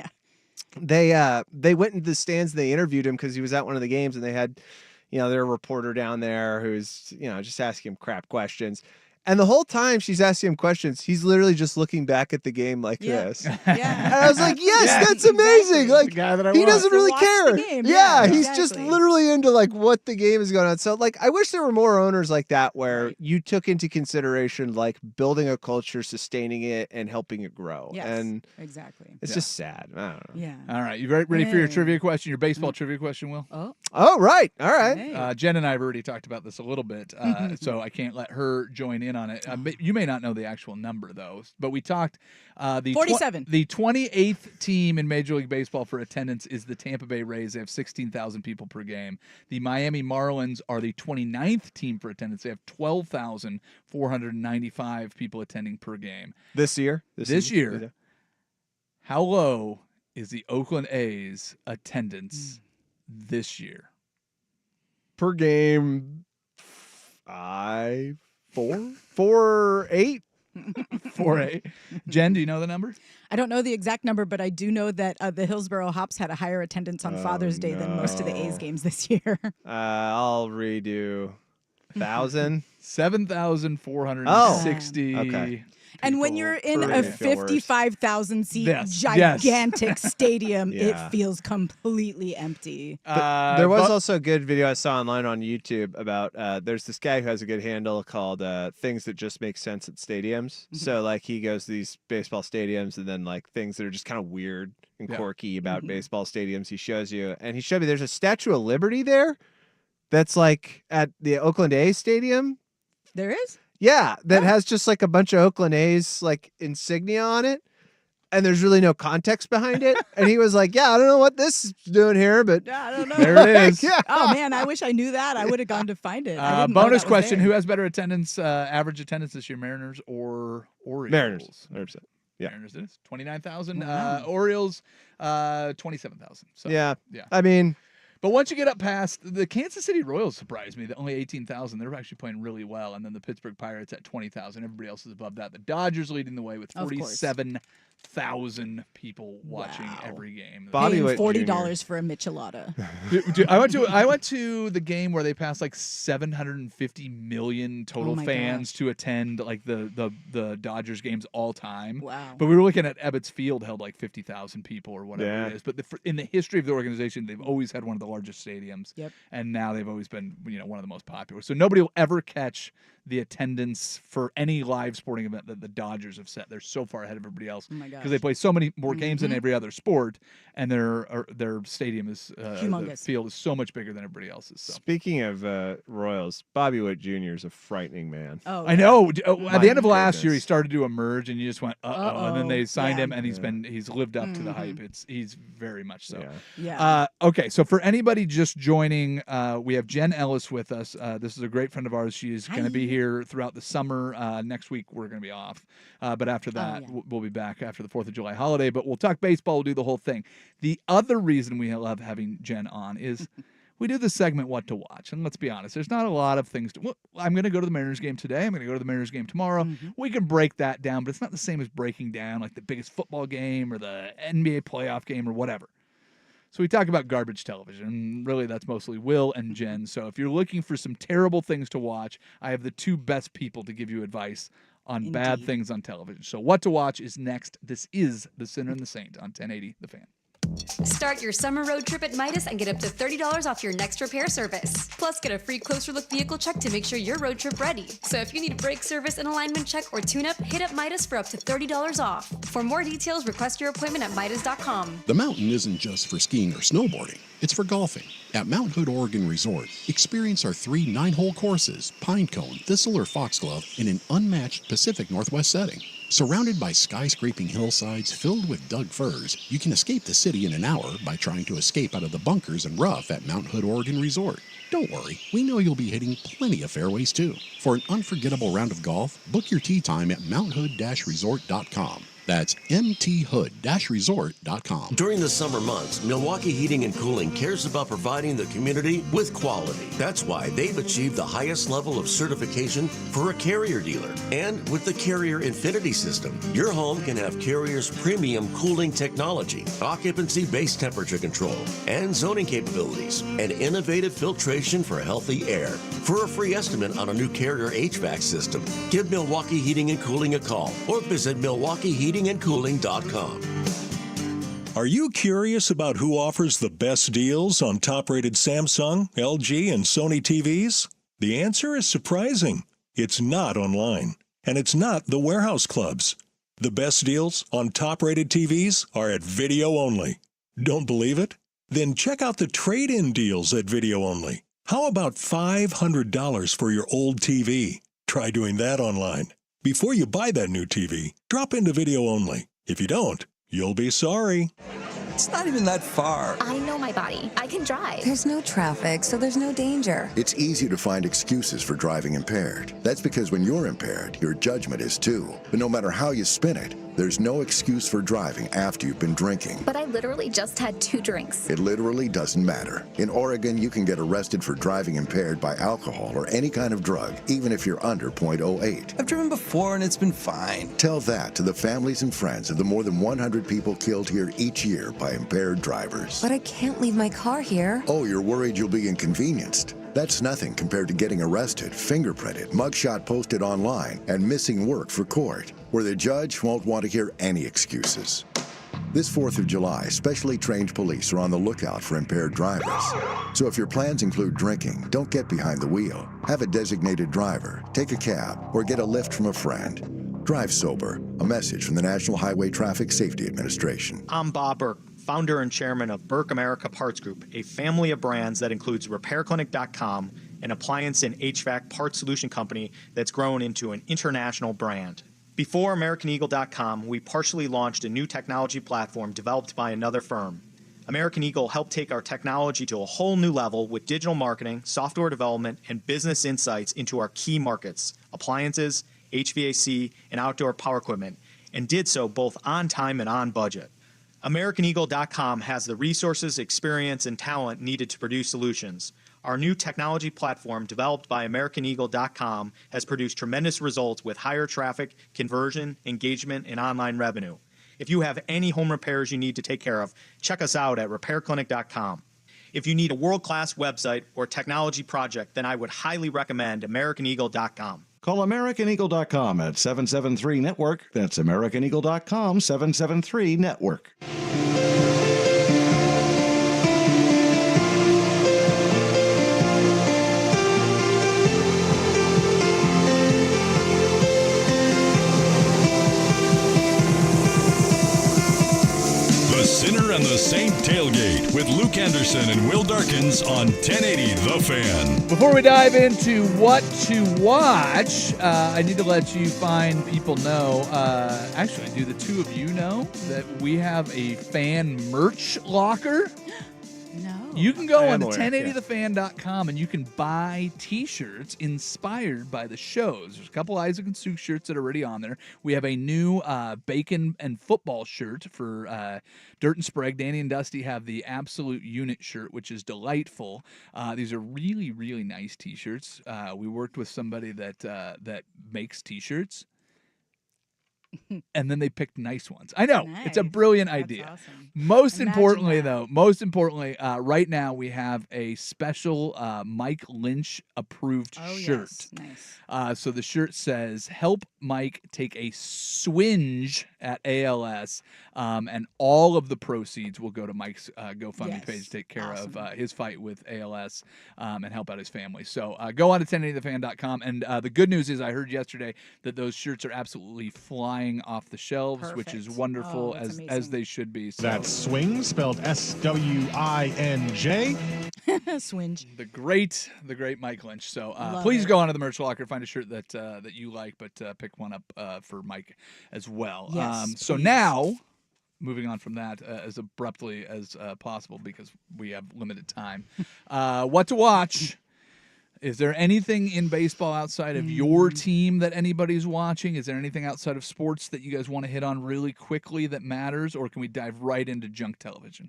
they went into the stands and they interviewed him because he was at one of the games, and they had their reporter down there who's just asking him crap questions. And the whole time she's asking him questions, he's literally just looking back at the game like this. And I was like, yes, that's amazing. Like, he doesn't really care. He's just literally into what the game is going on. So I wish there were more owners like that where you took into consideration building a culture, sustaining it, and helping it grow. Yes, and exactly. it's just sad. I don't know. Yeah. All right. You ready for your trivia question, your baseball trivia question, Will? Oh, right. All right. Jen and I have already talked about this a little bit, so I can't let her join in on it. You may not know the actual number, though, but we talked. The 47. The 28th team in Major League Baseball for attendance is the Tampa Bay Rays. They have 16,000 people per game. The Miami Marlins are the 29th team for attendance. They have 12,495 people attending per game. This year? This year. How low is the Oakland A's attendance this year? Per game, 5, 4, 8. 4-8. Jen, do you know the number? I don't know the exact number, but I do know that the Hillsboro Hops had a higher attendance on Father's Day than most of the A's games this year. I'll redo 1,000. 7,460. Okay. And when you're in a 55,000 seat Yes. gigantic stadium, Yeah. it feels completely empty. There was also a good video I saw online on YouTube about there's this guy who has a good handle called Things That Just Make Sense at Stadiums. So he goes to these baseball stadiums and then things that are just kind of weird and quirky about baseball stadiums he shows you. And he showed me there's a Statue of Liberty there that's at the Oakland A's stadium. There is? Yeah, that has just a bunch of Oakland A's insignia on it, and there's really no context behind it. And he was like, "Yeah, I don't know what this is doing here, but I don't know." There it is. Yeah. Oh man, I wish I knew that. I would have gone to find it. I didn't know Bonus that was question: there. who has better attendance, average attendance this year, Mariners or Orioles? Mariners, 100%. Yeah. Mariners it is 29,000. Wow. Orioles, 27,000. So yeah. yeah. I mean, but once you get up past the Kansas City Royals, surprised me that only 18,000. They're actually playing really well, and then the Pittsburgh Pirates at 20,000. Everybody else is above that. The Dodgers leading the way with 47,000 people watching every game. Paying $40 for a Michelada. Dude, I went to the game where they passed 750 million total fans to attend the Dodgers games all time. Wow. But we were looking at Ebbets Field held 50,000 people or whatever it is. But in the history of the organization, they've always had one of the largest stadiums. Yep. And now they've always been one of the most popular. So nobody will ever catch the attendance for any live sporting event that the Dodgers have set. They're so far ahead of everybody else because they play so many more games than every other sport, and their stadium is humongous. the field is so much bigger than everybody else's. So. Speaking of Royals, Bobby Witt Jr. is a frightening man. Oh, I know. At the end of My last year, he goodness. started to emerge, and you just went, uh-oh. And then they signed Yeah. him, and he's lived up to the hype. He's very much so. Yeah. Okay, so for anybody just joining, we have Jen Ellis with us. This is a great friend of ours. She's going to be here throughout the summer. Next week, we're going to be off. But after that, we'll be back after the 4th of July holiday. But we'll talk baseball. We'll do the whole thing. The other reason we love having Jen on is we do this segment, What to Watch. And let's be honest, there's not a lot of things to. Well, I'm going to go to the Mariners game today. I'm going to go to the Mariners game tomorrow. We can break that down, but it's not the same as breaking down the biggest football game or the NBA playoff game or whatever. So we talk about garbage television, and really that's mostly Will and Jen. So if you're looking for some terrible things to watch, I have the two best people to give you advice on bad things on television. So What to Watch is next. This is The Sinner and the Saint on 1080 The Fan. Start your summer road trip at Midas and get up to $30 off your next repair service. Plus, get a free closer look vehicle check to make sure your road trip ready. So if you need brake service and alignment check or tune-up, hit up Midas for up to $30 off. For more details, request your appointment at Midas.com. The mountain isn't just for skiing or snowboarding. It's for golfing. At Mount Hood Oregon Resort, experience our 3 9-hole courses, Pine Cone, Thistle, or Foxglove, in an unmatched Pacific Northwest setting. Surrounded by skyscraping hillsides filled with Doug firs, you can escape the city in an hour by trying to escape out of the bunkers and rough at Mount Hood Oregon Resort. Don't worry, we know you'll be hitting plenty of fairways too. For an unforgettable round of golf, book your tee time at mounthood-resort.com. That's mthood-resort.com. During the summer months, Milwaukee Heating and Cooling cares about providing the community with quality. That's why they've achieved the highest level of certification for a Carrier dealer. And with the Carrier Infinity System, your home can have Carrier's premium cooling technology, occupancy-based temperature control, and zoning capabilities, and innovative filtration for healthy air. For a free estimate on a new Carrier HVAC system, give Milwaukee Heating and Cooling a call or visit MilwaukeeHeatingandCooling.com. Are you curious about who offers the best deals on top-rated Samsung, LG, and Sony TVs? The answer is surprising. It's not online, and it's not the warehouse clubs. The best deals on top-rated TVs are at Video Only. Don't believe it? Then check out the trade-in deals at Video Only. How about $500 for your old TV? Try doing that online. Before you buy that new TV, drop into Video Only. If you don't, you'll be sorry. It's not even that far. I know my body. I can drive. There's no traffic, so there's no danger. It's easy to find excuses for driving impaired. That's because when you're impaired, your judgment is too. But no matter how you spin it, there's no excuse for driving after you've been drinking. But I literally just had 2 drinks. It literally doesn't matter. In Oregon, you can get arrested for driving impaired by alcohol or any kind of drug, even if you're under .08. I've driven before and it's been fine. Tell that to the families and friends of the more than 100 people killed here each year by impaired drivers. But I can't leave my car here. Oh, you're worried you'll be inconvenienced? That's nothing compared to getting arrested, fingerprinted, mugshot posted online, and missing work for court, where the judge won't want to hear any excuses. This 4th of July, specially trained police are on the lookout for impaired drivers. So if your plans include drinking, don't get behind the wheel. Have a designated driver, take a cab, or get a lift from a friend. Drive sober. A message from the National Highway Traffic Safety Administration. I'm Bob Burke, founder and chairman of Burke America Parts Group, a family of brands that includes RepairClinic.com, an appliance and HVAC parts solution company that's grown into an international brand. Before AmericanEagle.com, we partially launched a new technology platform developed by another firm. American Eagle helped take our technology to a whole new level with digital marketing, software development, and business insights into our key markets, appliances, HVAC, and outdoor power equipment, and did so both on time and on budget. AmericanEagle.com has the resources, experience, and talent needed to produce solutions. Our new technology platform, developed by AmericanEagle.com, has produced tremendous results with higher traffic, conversion, engagement, and online revenue. If you have any home repairs you need to take care of, check us out at RepairClinic.com. If you need a world-class website or technology project, then I would highly recommend AmericanEagle.com. Call AmericanEagle.com at 773-NETWORK. That's AmericanEagle.com, 773-NETWORK. The Sinner and the Saint Tailgate with Luke Anderson and Will Darkins on 1080 The Fan. Before we dive into what to watch, I need to let you fine people know. Actually, do the two of you know that we have a fan merch locker? No. You can go I on am to aware, 1080thefan.com and you can buy T-shirts inspired by the shows. There's a couple Isaac and Sue shirts that are already on there. We have a new bacon and football shirt for Dirt and Sprague. Danny and Dusty have the Absolute Unit shirt, which is delightful. These are really, really nice T-shirts. We worked with somebody that makes T-shirts. And then they picked nice ones. I know. It's a brilliant idea. Awesome. Most importantly, right now we have a special Mike Lynch approved shirt. Yes. Nice. So the shirt says, "Help Mike take a swinge at ALS, and all of the proceeds will go to Mike's GoFundMe page to take care of his fight with ALS and help out his family. So go on to 1080thefan.com. And the good news is I heard yesterday that those shirts are absolutely flying off the shelves, which is wonderful, as they should be. So. That's Swing, spelled SWINJ. Swinge. The great Mike Lynch. So Love please it. go onto the merch locker, find a shirt that you like, but pick one up for Mike as well. Yes, so please. now, moving on from that as abruptly as possible because we have limited time. What to watch? Is there anything in baseball outside of your team that anybody's watching? Is there anything outside of sports that you guys want to hit on really quickly that matters, or can we dive right into junk television?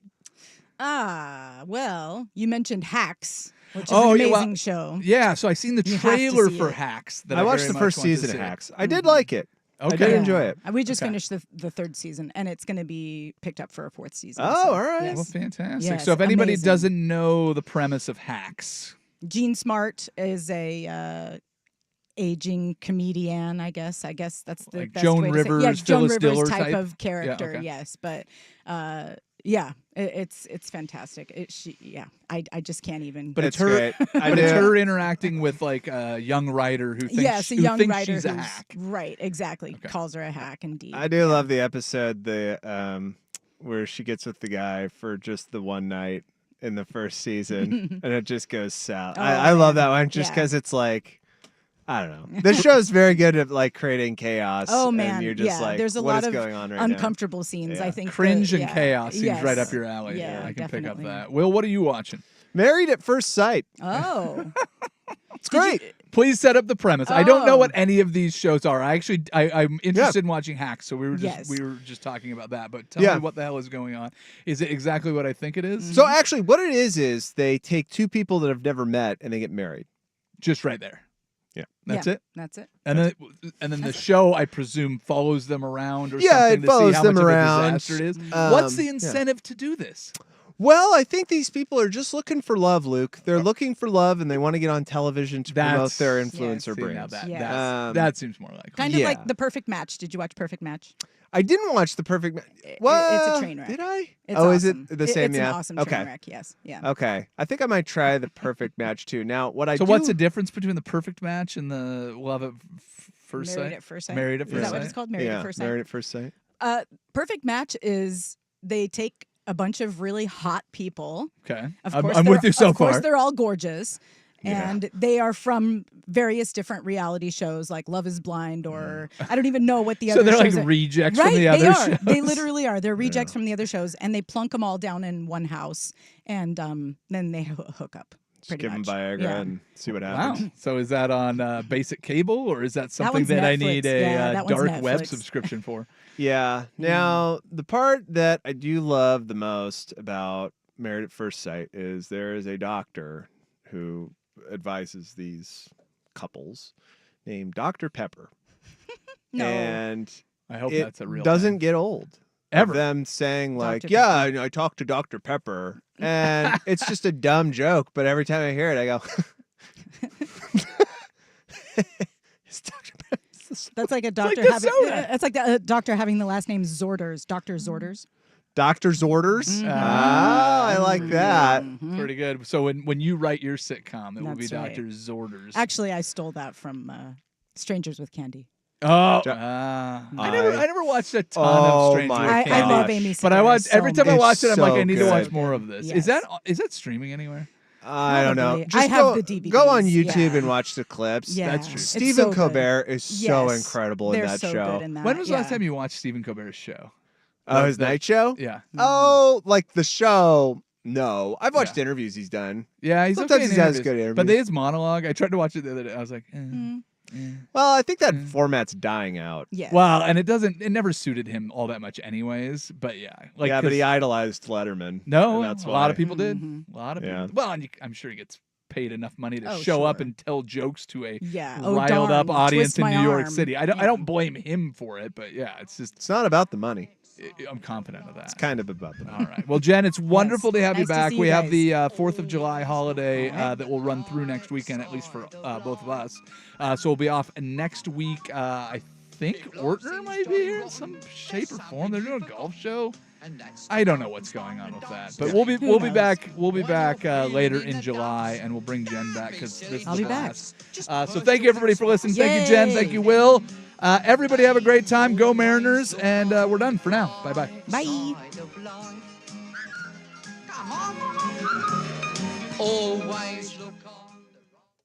Well, you mentioned Hacks, which is an amazing show. Yeah, so I seen the You have to trailer see for it. Hacks. That I watched very the much first want to season of see. Hacks. I did like it. Okay. I did enjoy it. We just Okay. finished the third season, and it's going to be picked up for a fourth season. Oh, so, all right. yes. Well, fantastic. Yes, so if anybody amazing. doesn't know the premise of Hacks, Gene Smart is a aging comedian, I guess. That's the Like best Joan way to say. Rivers, Yeah, Joan Phyllis Rivers Diller type type? of character. Yeah, okay. Yes, but it's fantastic. I just can't even. but it's It's her. great. But it's her interacting with like a young writer who thinks, yes, a who young thinks writer she's a who's- hack. Right, exactly. Calls her a hack, indeed. I do love the episode where she gets with the guy for just the one night in the first season, and it just goes south. Oh, I love that one just yeah. because it's like, I don't know. This show is very good at like creating chaos. Oh man, and you're just yeah. like, There's a what lot is of going on right uncomfortable scenes. Yeah. I think Cringe and yeah. chaos seems right Yes. up your alley. Yeah, I can definitely. pick up that. Will, what are you watching? now? Married at First Sight. Oh, It's great. Please set up the premise. I don't know Oh. what any of these shows are. I'm interested in watching Hacks, so we were Yes. just talking about that. But tell Yeah. me what the hell is going on. Is it exactly what I think it is? So actually, what it is they take two people that have never met and they get married. Just right there. Yeah. That's Yeah, it. That's it. And then the show, I presume, follows them around or Yeah, something it to follows see how them much around. of a disaster it is. What's the Yeah. incentive to do this? Well, I think these people are just looking for love, Luke. They're looking for love, and they want to get on television to promote their influencer See, now brands. that, Yes. that seems more like Kind of Yeah. like The Perfect Match. Did you watch Perfect Match? I didn't watch The Perfect Match. It's Well, a train wreck. Did I? It's oh, awesome. is it the same? It's yeah. an awesome okay. train wreck. Yes. Yeah. Okay. I think I might try The Perfect Match too. Now, what I So do... what's the difference between the perfect match and the love at first Married sight? at First Sight. Married at Is first that what sight. it's called? Married yeah, at First Sight. Married at First Sight. Perfect Match is they take a bunch of really hot people. Okay, Of I'm course, with they're- you so Of course, far. they're all gorgeous. Yeah. And they are from various different reality shows like Love is Blind or I don't even know what the So other they're shows like are. rejects right, from the they other are. shows. They literally are. They're rejects from the other shows and they plunk them all down in one house and then they hook up. Just Pretty give them much. Viagra Yeah. and see what Wow. happens. So is that on basic cable or is that something one's that I Netflix. need a Yeah, that one's dark web Netflix. subscription for? Yeah. Now, the part that I do love the most about Married at First Sight is there is a doctor who advises these couples named Dr. Pepper. No. And I hope it that's a real doesn't thing. get old. Ever. Of them saying like, Dr. yeah, I talked to Dr. Pepper. And it's just a dumb joke, but every time I hear it, I go, it's Dr. Pepper. That's like a doctor the having soda. that's like a doctor having the last name Zorders. Dr. Zorders. Doctor's orders. Mhm. Ah, I like that. Pretty good. So when you write your sitcom, it will be That's right. Dr. Zorders. Actually, I stole that from Strangers with Candy. Oh, Jo- I never watched a ton of Oh Stranger my with I Candy. love Amy But I Sedaris watch every so time I much. watch it, I'm like, so I need to watch good. more of this. Yes. Is that streaming anywhere? I don't know. Probably. Just I have go, the DVDs. go on YouTube yeah. and watch the clips. Yeah, That's true. it's Stephen so good. Colbert is so Yes, incredible in they're that so show. Good in that. When was the last yeah. time you watched Stephen Colbert's show? Oh, his night show? Yeah. Oh, like the show. No, I've watched Yeah. interviews he's done. Yeah, he's Sometimes okay in he has interviews. good interviews. But his monologue, I tried to watch it the other day. I was like, Well, I think that format's dying out. Yes. Well, and it never suited him all that much anyways. But yeah. Like, yeah, but 'cause- he idolized Letterman. No, and that's a lot of why. people did. Mm-hmm. A lot of Yeah. people. Well, and I'm sure he gets paid enough money to Oh, show up sure. and tell jokes to a Yeah. Oh, riled up darn. audience Twist in my New York arm. City. I Yeah. don't blame him for it, but yeah, it's just It's not about the money. I'm confident of that. It's kind of about the money. All right. Well, Jen, it's wonderful to have you Nice to back. see We you have guys. the 4th of July holiday that will run through next weekend, at least for both of us. So we'll be off next week. I think Ortner might be here in some shape or form. They're doing a golf show. I don't know what's going on with that, but we'll be back. We'll be back later in July, and we'll bring Jen back because this I'll is be a back. blast. So thank you everybody for listening. Thank you, Jen. Thank you, Will. Everybody have a great time. Go Mariners, and we're done for now. Bye bye. Bye. Always look on.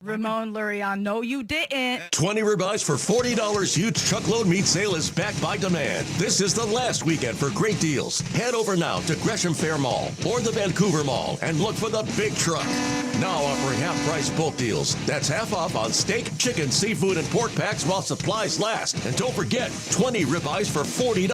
Ramon Lurion, no, you didn't. 20 ribeyes for $40 huge truckload meat sale is back by demand. This is the last weekend for great deals. Head over now to Gresham Fair Mall or the Vancouver Mall and look for the big truck. Now offering half-price bulk deals. That's half off on steak, chicken, seafood, and pork packs while supplies last. And don't forget, 20 ribeyes for $40.